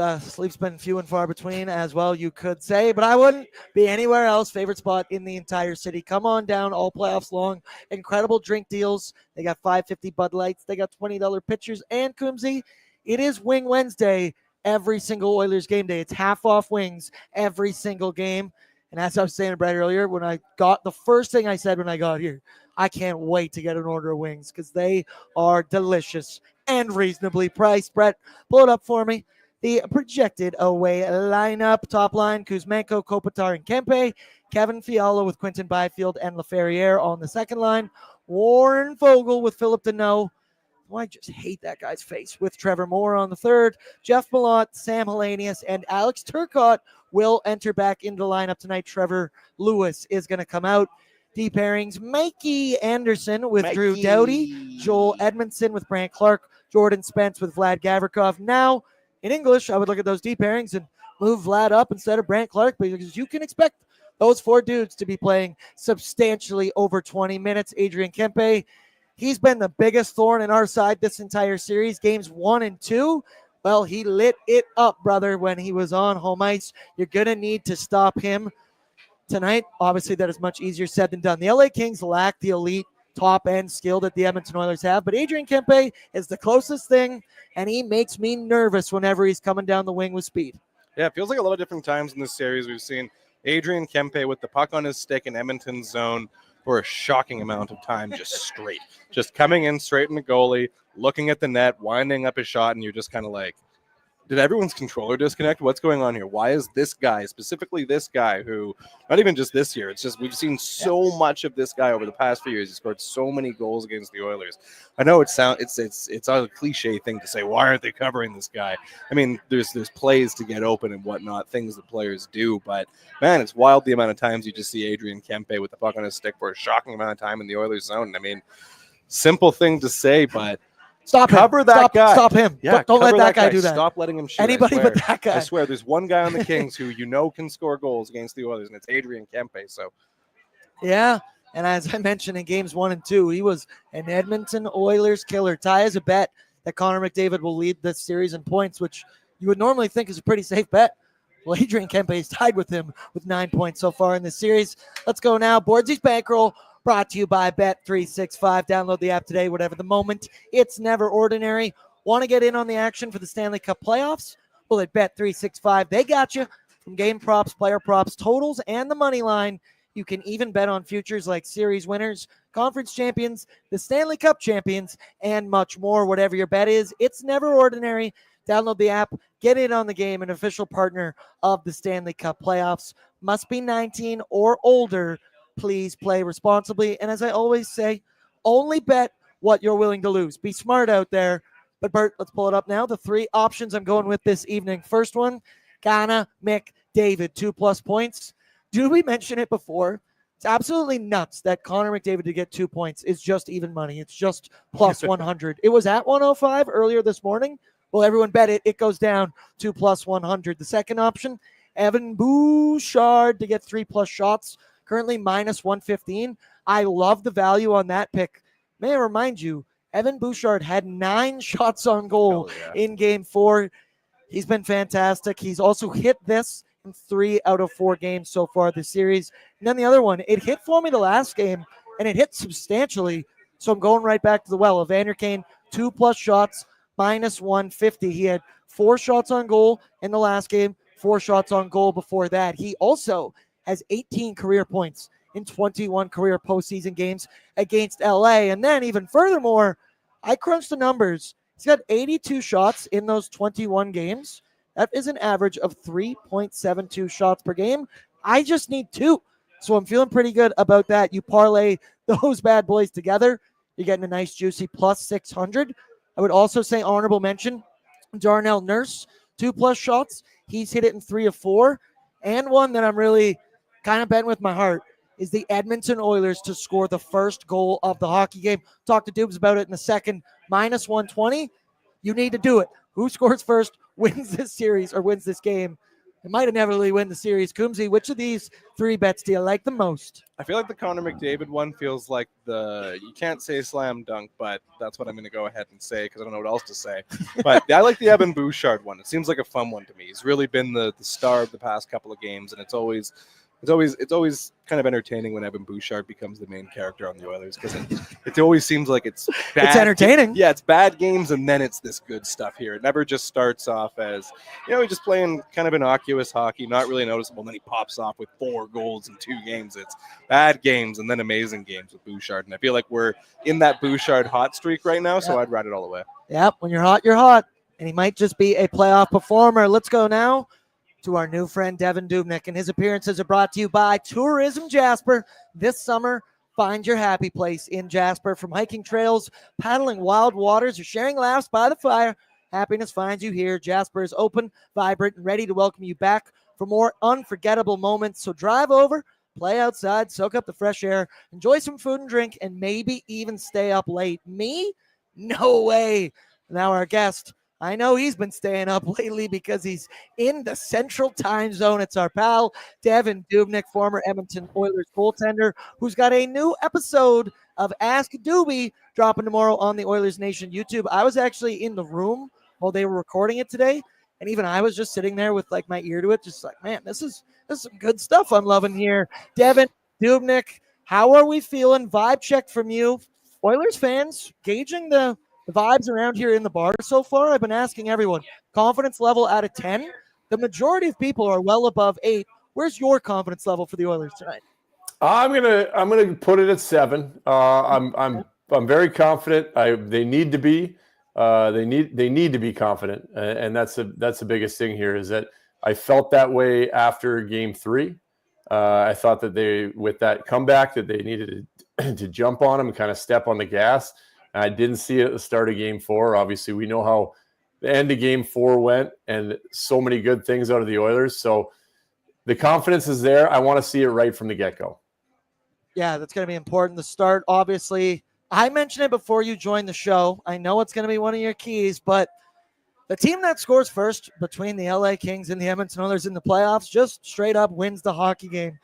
been few and far between as well, you could say, but I wouldn't be anywhere else. Favorite spot in the entire city. Come on down all playoffs long. Incredible drink deals. They got $5.50 Bud Lights. They got $20 pitchers. And Coombsy, it is Wing Wednesday every single Oilers game day. It's half off wings every single game. And as I was saying to Brett earlier, the first thing I said when I got here, I can't wait to get an order of wings because they are delicious and reasonably priced. Brett, pull it up for me. The projected away lineup: top line, Kuzmenko, Kopitar, and Kempe. Kevin Fiala with Quinton Byfield and LaFerriere on the second line. Warren Fogle with Philip Deneau. Oh, I just hate that guy's face. With Trevor Moore on the third. Jeff Malott, Sam Hellenius, and Alex Turcotte will enter back into the lineup tonight. Trevor Lewis is going to come out. D pairings: Mikey Anderson with Drew Doughty. Joel Edmondson with Brant Clark. Jordan Spence with Vlad Gavrikov. Now, in English, I would look at those D pairings and move Vlad up instead of Brant Clark, because you can expect those 4 dudes to be playing substantially over 20 minutes. Adrian Kempe, he's been the biggest thorn in our side this entire series. Games 1 and 2, well, he lit it up, brother, when he was on home ice. You're going to need to stop him tonight. Obviously, that is much easier said than done. The LA Kings lack the elite top-end skill that the Edmonton Oilers have, but Adrian Kempe is the closest thing, and he makes me nervous whenever he's coming down the wing with speed. Yeah, it feels like a lot of different times in this series we've seen Adrian Kempe with the puck on his stick in Edmonton's zone for a shocking amount of time, just straight. Just coming in straight in the goalie, looking at the net, winding up his shot, and you're just kind of like, did everyone's controller disconnect? What's going on here? Why is this guy, specifically this guy, who, not even just this year, it's just we've seen so much of this guy over the past few years. He scored so many goals against the Oilers. I know it's a cliche thing to say, why aren't they covering this guy? I mean, there's plays to get open and whatnot, things that players do, but man, it's wild the amount of times you just see Adrian Kempe with the puck on his stick for a shocking amount of time in the Oilers zone. I mean, simple thing to say, but cover that guy. Stop him. Yeah, don't let that guy do that. Stop letting him shoot. Anybody but that guy. I swear, there's one guy on the Kings who can score goals against the Oilers, and it's Adrian Kempe. So, yeah, and as I mentioned in games 1 and 2, he was an Edmonton Oilers killer. Ty has a bet that Connor McDavid will lead this series in points, which you would normally think is a pretty safe bet. Well, Adrian Kempe is tied with him with 9 points so far in this series. Let's go now. Bordzy's Bankroll, brought to you by Bet365. Download the app today, whatever the moment. It's never ordinary. Want to get in on the action for the Stanley Cup playoffs? Well, at Bet365, they got you. From game props, player props, totals, and the money line, you can even bet on futures like series winners, conference champions, the Stanley Cup champions, and much more. Whatever your bet is, it's never ordinary. Download the app. Get in on the game. An official partner of the Stanley Cup playoffs. Must be 19 or older. Please play responsibly. And as I always say, only bet what you're willing to lose. Be smart out there. But Bert, let's pull it up now. The 3 options I'm going with this evening. First one, Ghana McDavid, 2+ points. Did we mention it before? It's absolutely nuts that Connor McDavid to get 2 points is just even money. It's just plus 100. It was at 105 earlier this morning. Well, everyone bet it. It goes down to plus 100. The second option, Evan Bouchard to get 3+ shots, currently minus 115. I love the value on that pick. May I remind you, Evan Bouchard had 9 shots on goal in game 4. He's been fantastic. He's also hit this in 3 out of 4 games so far this series. And then the other one, it hit for me the last game, and it hit substantially. So I'm going right back to the well. Evander Kane, 2+ shots, minus 150. He had 4 shots on goal in the last game, 4 shots on goal before that. He also has 18 career points in 21 career postseason games against LA. And then even furthermore, I crunched the numbers. He's got 82 shots in those 21 games. That is an average of 3.72 shots per game. I just need 2. So I'm feeling pretty good about that. You parlay those bad boys together, you're getting a nice juicy plus 600. I would also say honorable mention, Darnell Nurse, 2+ shots. He's hit it in 3 of 4. And one that I'm really kind of betting with my heart is the Edmonton Oilers to score the first goal of the hockey game. Talk to Dubes about it in a second. Minus 120. You need to do it. Who scores first wins this series or wins this game. It might inevitably win the series. Coombsy, which of these 3 bets do you like the most? I feel like the Connor McDavid one feels like you can't say slam dunk, but that's what I'm going to go ahead and say because I don't know what else to say. But I like the Evan Bouchard one. It seems like a fun one to me. He's really been the star of the past couple of games, and it's always kind of entertaining when Evan Bouchard becomes the main character on the Oilers because it always seems like it's bad. It's entertaining. Yeah, it's bad games, and then it's this good stuff here. It never just starts off as, just playing kind of innocuous hockey, not really noticeable, and then he pops off with 4 goals in 2 games. It's bad games and then amazing games with Bouchard, and I feel like we're in that Bouchard hot streak right now, so I'd ride it all the way. Yep, when you're hot, you're hot, and he might just be a playoff performer. Let's go now to our new friend Devin Dubnick, and his appearances are brought to you by Tourism Jasper. This summer, find your happy place in Jasper. From hiking trails, paddling wild waters, or sharing laughs by the fire, happiness finds you here. Jasper is open, vibrant, and ready to welcome you back for more unforgettable moments. So drive over, play outside, soak up the fresh air, enjoy some food and drink, and maybe even stay up late. Me? No way. Now our guest, I know he's been staying up lately because he's in the central time zone. It's our pal, Devin Dubnick, former Edmonton Oilers goaltender, who's got a new episode of Ask Doobie dropping tomorrow on the Oilers Nation YouTube. I was actually in the room while they were recording it today, and even I was just sitting there with like my ear to it, just like, man, this is some good stuff I'm loving here. Devin Dubnick, how are we feeling? Vibe check from you. Oilers fans gauging the vibes around here in the bar so far. I've been asking everyone, confidence level out of 10. The majority of people are well above 8. Where's your confidence level for the Oilers tonight? I'm gonna put it at 7. I'm very confident. They need to be. They need to be confident, and that's the biggest thing here. Is that I felt that way after Game 3. I thought that with that comeback, that they needed to jump on them and kind of step on the gas. I didn't see it at the start of Game 4. Obviously, we know how the end of Game 4 went, and so many good things out of the Oilers. So the confidence is there. I want to see it right from the get-go. Yeah, that's going to be important. The start, obviously, I mentioned it before you joined the show. I know it's going to be one of your keys, but the team that scores first between the LA Kings and the Edmonton Oilers in the playoffs just straight up wins the hockey game.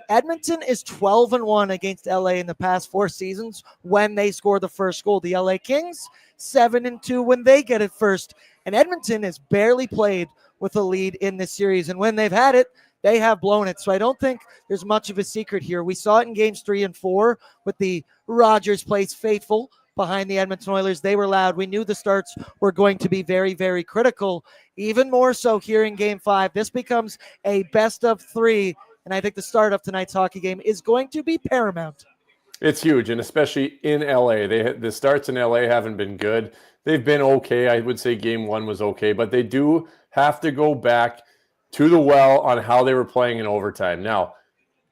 Edmonton is 12-1 against LA in the past 4 seasons when they score the first goal. The LA Kings, 7-2 when they get it first. And Edmonton has barely played with a lead in this series. And when they've had it, they have blown it. So I don't think there's much of a secret here. We saw it in games 3 and 4 with the Rogers Place faithful behind the Edmonton Oilers. They were loud. We knew the starts were going to be very, very critical. Even more so here in Game 5. This becomes a best of 3. And I think the start of tonight's hockey game is going to be paramount. It's huge, and especially in LA. The starts in LA haven't been good. They've been okay. I would say Game 1 was okay, but they do have to go back to the well on how they were playing in overtime. Now,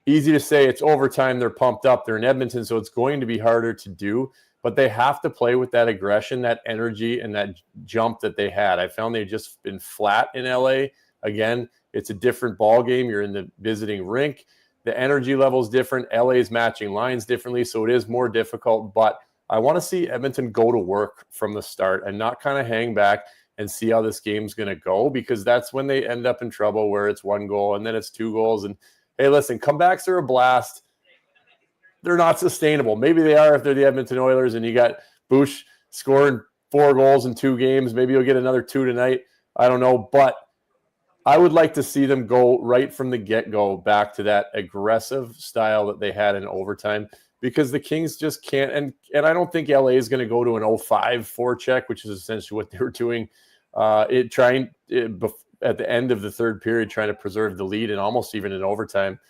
easy to say it's overtime. They're pumped up. They're in Edmonton, so it's going to be harder to do. but they have to play with that aggression, that energy, and that jump that they had. I found they've just been flat in LA. Again, it's a different ball game. You're in the visiting rink. The energy level is different. LA is matching lines differently, so it is more difficult. But I want to see Edmonton go to work from the start and not kind of hang back and see how this game's going to go, because that's when they end up in trouble, where it's 1 goal and then it's 2 goals. And hey, listen, comebacks are a blast. They're not sustainable. Maybe they are if they're the Edmonton Oilers and you got Bouchard scoring 4 goals in 2 games. Maybe you'll get another 2 tonight. I don't know. But I would like to see them go right from the get-go back to that aggressive style that they had in overtime, because the Kings just can't. And I don't think LA is going to go to an 0-5 forecheck, which is essentially what they were doing. At the end of the third period, trying to preserve the lead, and almost even in overtime.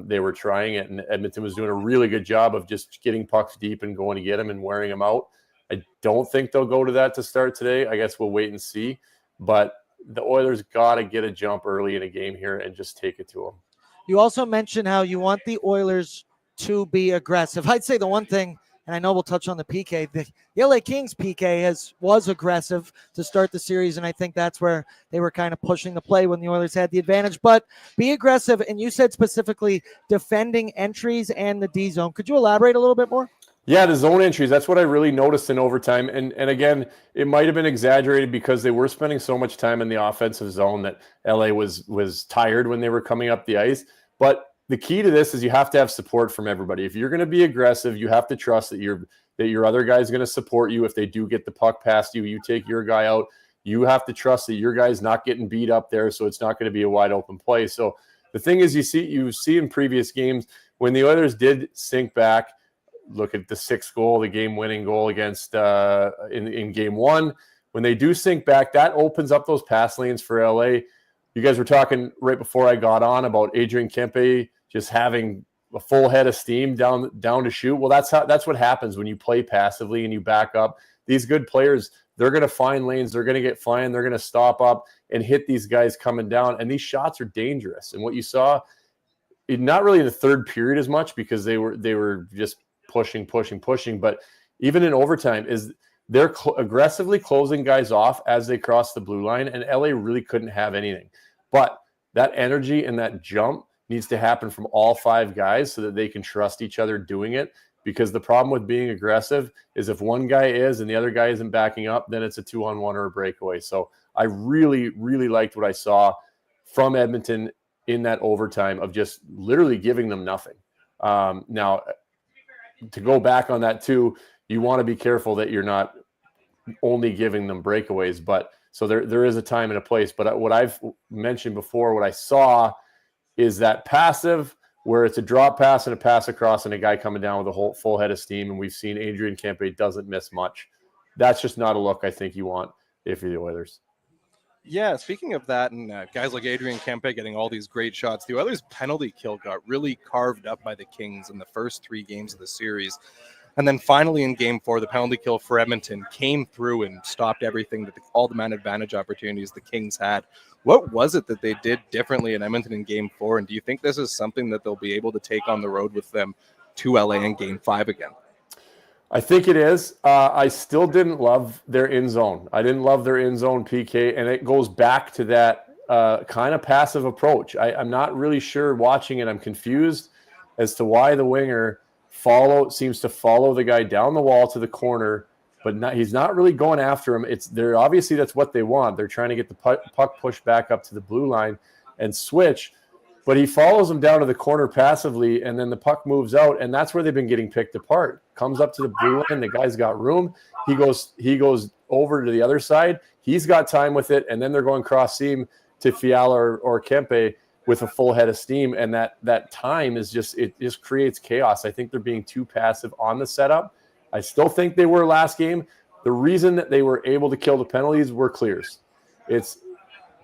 They were trying it, and Edmonton was doing a really good job of just getting pucks deep and going to get them and wearing them out. I don't think they'll go to that to start today. I guess we'll wait and see. But the Oilers got to get a jump early in a game here and just take it to them. You also mentioned how you want the Oilers to be aggressive. I'd say the one thing, and I know we'll touch on the PK, the LA Kings PK was aggressive to start the series, and I think that's where they were kind of pushing the play when the Oilers had the advantage. But be aggressive, and you said specifically defending entries and the D zone. Could you elaborate a little bit more? Yeah, the zone entries, that's what I really noticed in overtime. And again, it might have been exaggerated because they were spending so much time in the offensive zone that LA was tired when they were coming up the ice. But the key to this is you have to have support from everybody. If you're going to be aggressive, you have to trust that your other guy is going to support you. If they do get the puck past you, you take your guy out. You have to trust that your guy's not getting beat up there, so it's not going to be a wide open play. So the thing is, you see in previous games when the Oilers did sink back. Look at the 6th goal, the game-winning goal against in Game 1. When they do sink back, that opens up those pass lanes for LA. You guys were talking right before I got on about Adrian Kempe just having a full head of steam down to shoot. Well, that's what happens when you play passively and you back up. These good players, they're going to find lanes, they're going to get flying, they're going to stop up and hit these guys coming down. And these shots are dangerous. And what you saw, not really in the third period as much, because they were just pushing, but even in overtime, is they're aggressively closing guys off as they cross the blue line, and LA really couldn't have anything. But that energy and that jump needs to happen from all 5 guys so that they can trust each other doing it, because the problem with being aggressive is if one guy is and the other guy isn't backing up, then it's a 2-on-1 or a breakaway. So I really, really liked what I saw from Edmonton in that overtime of just literally giving them nothing. Now, to go back on that too, you want to be careful that you're not only giving them breakaways. But so there is a time and a place. But what I've mentioned before, what I saw is that passive, where it's a drop pass and a pass across and a guy coming down with a whole full head of steam. And we've seen Adrian Kempe doesn't miss much. That's just not a look I think you want if you're the Oilers. Yeah, speaking of that, and guys like Adrian Kempe getting all these great shots, the Oilers' penalty kill got really carved up by the Kings in the first 3 games of the series. And then finally in Game 4, the penalty kill for Edmonton came through and stopped everything, all the man advantage opportunities the Kings had. What was it that they did differently in Edmonton in Game 4? And do you think this is something that they'll be able to take on the road with them to LA in Game 5 again? I think it is. I still didn't love their in zone. I didn't love their in zone PK, and it goes back to that kind of passive approach. I'm not really sure watching it. I'm confused as to why the winger seems to follow the guy down the wall to the corner, but he's not really going after him. They're obviously that's what they want. They're trying to get the puck pushed back up to the blue line and switch. But he follows him down to the corner passively, and then the puck moves out, and that's where they've been getting picked apart. Comes up to the blue line, the guy's got room. He goes over to the other side. He's got time with it, and then they're going cross seam to Fiala or Kempe with a full head of steam, and that time is just creates chaos. I think they're being too passive on the setup. I still think they were last game. The reason that they were able to kill the penalties were clears. It's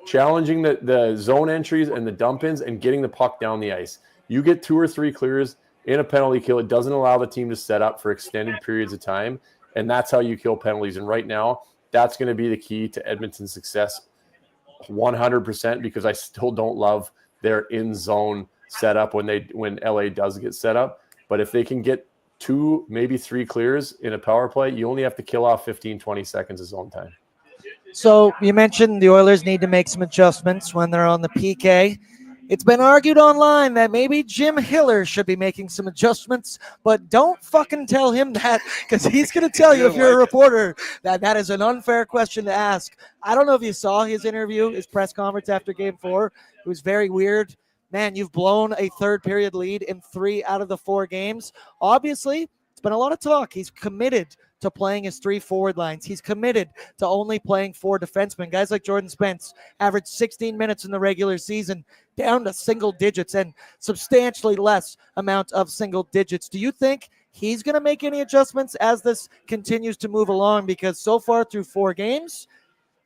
challenging the zone entries and the dump-ins and getting the puck down the ice. You get 2 or 3 clears in a penalty kill. It doesn't allow the team to set up for extended periods of time, and that's how you kill penalties. And right now, that's going to be the key to Edmonton's success 100%, because I still don't love their in-zone setup when LA does get set up. But if they can get 2, maybe 3 clears in a power play, you only have to kill off 15, 20 seconds of zone time. So you mentioned the Oilers need to make some adjustments when they're on the PK. It's been argued online that maybe Jim Hiller should be making some adjustments, but don't fucking tell him that, because he's going to tell you, if you're a reporter, that that is an unfair question to ask. I don't know if you saw his interview, his press conference after Game 4. It was very weird. Man, you've blown a third period lead in 3 out of the 4 games. Obviously, it's been a lot of talk. He's committed to playing his 3 forward lines. He's committed to only playing 4 defensemen. Guys like Jordan Spence averaged 16 minutes in the regular season, down to single digits and substantially less amount of single digits. Do you think he's going to make any adjustments as this continues to move along? Because so far through 4 games,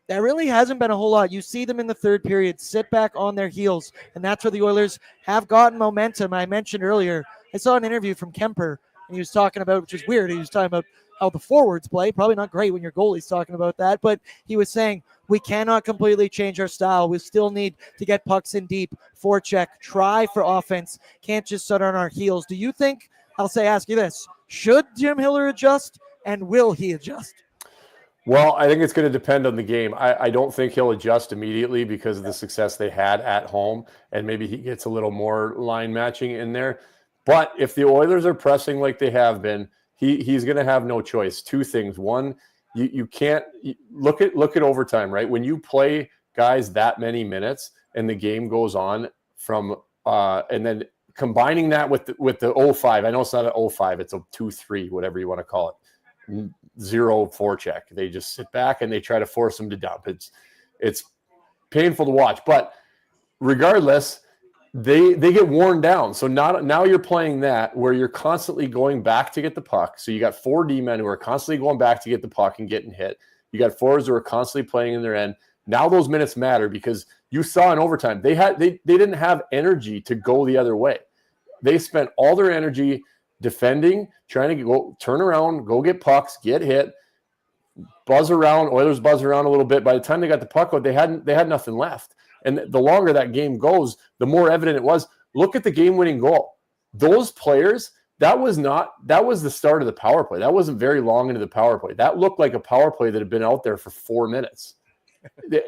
there really hasn't been a whole lot. You see them in the third period sit back on their heels, and that's where the Oilers have gotten momentum. I mentioned earlier, I saw an interview from Kemper, and he was talking about, which is weird, he was talking about how the forwards play. Probably not great when your goalie's talking about that, but he was saying we cannot completely change our style. We still need to get pucks in deep, forecheck, try for offense, can't just sit on our heels. Do you think, ask you this, should Jim Hiller adjust, and will he adjust? Well, I think it's going to depend on the game. I don't think he'll adjust immediately because of the success they had at home, and maybe he gets a little more line matching in there. But if the Oilers are pressing like they have been, he's going to have no choice. 2 things. One, you can't look at overtime, right? When you play guys that many minutes and the game goes on from and then combining that with the 0-5. I know it's not an 0-5, it's a 2-3, whatever you want to call it. 0 forecheck. They just sit back and they try to force them to dump. It's painful to watch, but regardless, they get worn down. So now you're playing that where you're constantly going back to get the puck. So you got 4 D-men who are constantly going back to get the puck and getting hit. You got forwards who are constantly playing in their end. Now those minutes matter because you saw in overtime they didn't have energy to go the other way. They spent all their energy defending, trying to go turn around, go get pucks, get hit, buzz around. Oilers buzz around a little bit. By the time they got the puck out, they had nothing left. And the longer that game goes, the more evident it was. Look at the game-winning goal. Those players, that was the start of the power play. That wasn't very long into the power play. That looked like a power play that had been out there for 4 minutes.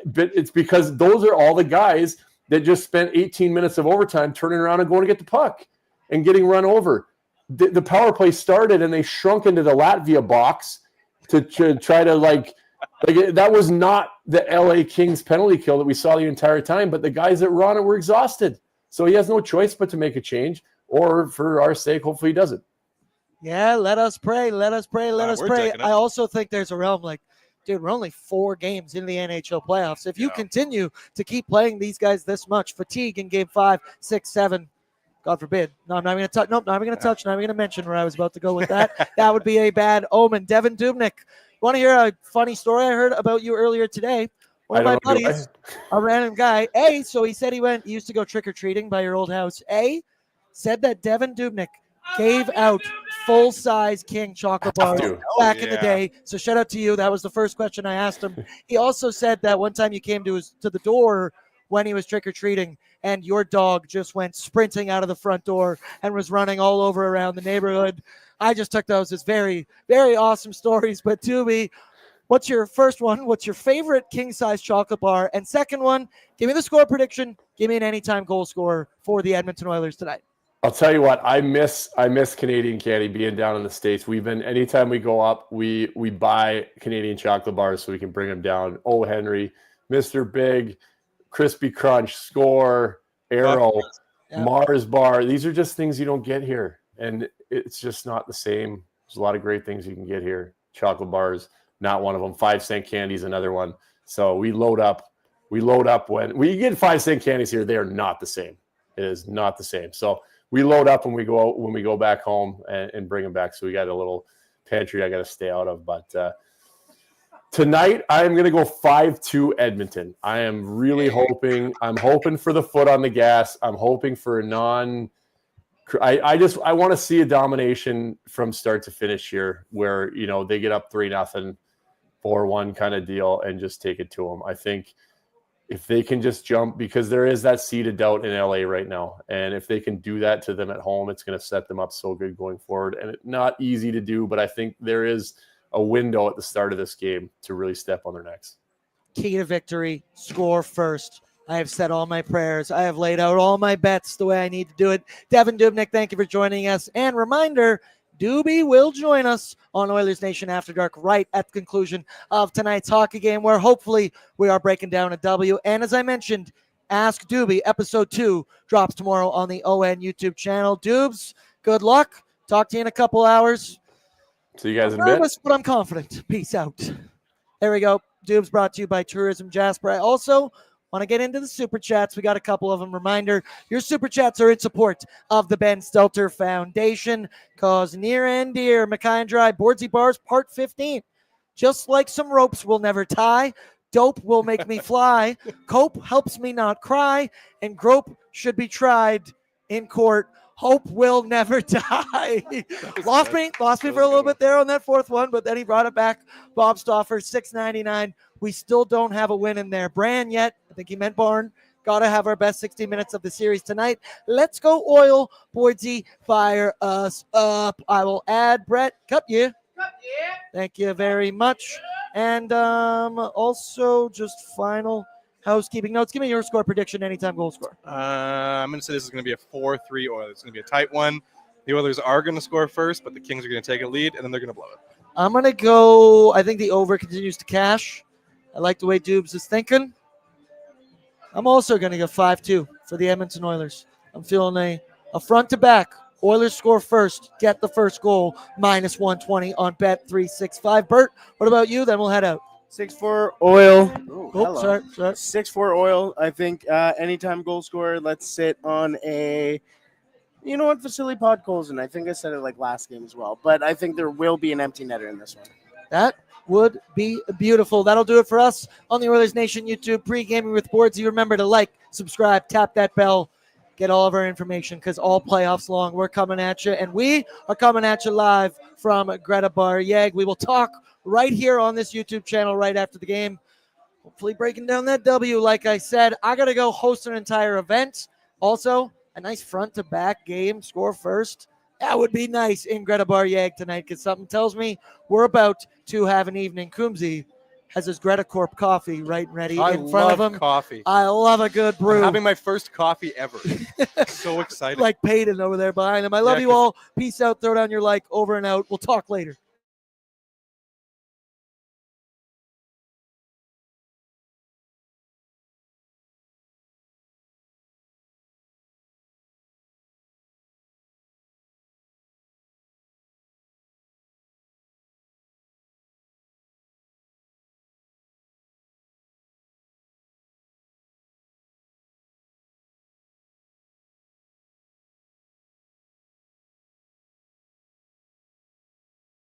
But it's because those are all the guys that just spent 18 minutes of overtime turning around and going to get the puck and getting run over. The power play started and they shrunk into the Latvia box to try to like that was not the LA Kings penalty kill that we saw the entire time, but the guys that were on it were exhausted. So he has no choice but to make a change, or for our sake, hopefully he doesn't. Yeah, let us pray. Let us pray. Let us pray. I also think there's a realm like, dude, we're only 4 games in the NHL playoffs. If you continue to keep playing these guys this much, fatigue in game 5, 6, 7, God forbid. No, I'm not going to touch. Nope, not even going to touch. Not even going to mention where I was about to go with that. That would be a bad omen. Devin Dubnick, want to hear a funny story I heard about you earlier today? One of my buddies, a random guy, so he said he used to go trick-or-treating by your old house. Said that Devin Dubnick gave out full-size King chocolate bars back in the day. So shout out to you. That was the first question I asked him. He also said that one time you came to the door when he was trick-or-treating, and your dog just went sprinting out of the front door and was running all over around the neighborhood. I just took those as very, very awesome stories. But Doobie, what's your first one? What's your favorite king-size chocolate bar? And second one, give me the score prediction. Give me an anytime goal scorer for the Edmonton Oilers tonight. I'll tell you what, I miss Canadian candy being down in the States. Anytime we go up, we buy Canadian chocolate bars so we can bring them down. Oh, Henry, Mr. Big, Crispy Crunch, Score, Arrow, Mars Bar. These are just things you don't get here. And it's just not the same. There's a lot of great things you can get here. Chocolate bars, not one of them. 5-cent candy is another one. So we load up. When we get 5-cent candies here, they are not the same. It is not the same. So we load up when we go back home and bring them back. So we got a little pantry I got to stay out of. But tonight I'm going to go 5-2 Edmonton. I am really hoping. I'm hoping for the foot on the gas. I'm hoping for a I want to see a domination from start to finish here, where they get up 3-0, 4-1 kind of deal, and just take it to them. I think if they can just jump, because there is that seed of doubt in LA right now. And if they can do that to them at home, it's going to set them up so good going forward. And it's not easy to do, but I think there is a window at the start of this game to really step on their necks. Key to victory, score first. I have said all my prayers. I have laid out all my bets the way I need to do it. Devin Dubnick, thank you for joining us. And reminder, Doobie will join us on Oilers Nation After Dark right at the conclusion of tonight's hockey game, where hopefully we are breaking down a W. And as I mentioned, Ask Doobie, episode 2 drops tomorrow on the ON YouTube channel. Doobs, good luck. Talk to you in a couple hours. See you guys in a Nervous, bit. but I'm confident. Peace out. There we go. Doobs brought to you by Tourism Jasper. I also want to get into the super chats. We got a couple of them. Reminder, your super chats are in support of the Ben Stelter Foundation, cause near and dear, Mackay and Dry, Bordzy Bars, part 15. Just like some ropes will never tie, dope will make me fly, cope helps me not cry, and grope should be tried in court. Hope will never die. Lost me for a little bit there on that fourth one, but then he brought it back. Bob Stauffer, $6.99. We still don't have a win in there. Brand yet. I think he meant barn. Got to have our best 60 minutes of the series tonight. Let's go Oil. Bordzy, fire us up. I will add Brett. Cup you. Thank you very much. And also just final housekeeping notes. Give me your score prediction, anytime goal score. I'm going to say this is going to be a 4-3 Oilers. It's going to be a tight one. The Oilers are going to score first, but the Kings are going to take a lead, and then they're going to blow it. I'm going to go, I think the over continues to cash. I like the way Dubes is thinking. I'm also going to go 5-2 for the Edmonton Oilers. I'm feeling a front to back. Oilers score first, get the first goal, minus 120 on Bet365. Bert, what about you? Then we'll head out. 6-4 Oil. Oh, sorry. 6-4 Oil. I think anytime goal scorer, let's sit on a, you know what, Vasily Podkolzin. I think I said it like last game as well, but I think there will be an empty netter in this one. That would be beautiful. That'll do it for us on the Oilers Nation YouTube. Pre-gaming with Bordzy. Remember to like, subscribe, tap that bell, get all of our information, because all playoffs long, we're coming at you, and we are coming at you live from Greta Bar. We will talk right here on this YouTube channel right after the game. Hopefully breaking down that W. Like I said, I got to go host an entire event. Also, a nice front-to-back game, score first. That would be nice in Greta Bar tonight, because something tells me we're about to have an evening. Coombsy has his Greta Corp coffee right and ready in front of him. Coffee. I love a good brew. I'm having my first coffee ever. So excited. Like Peyton over there behind him. I love you all. Peace out. Throw down your like. Over and out. We'll talk later.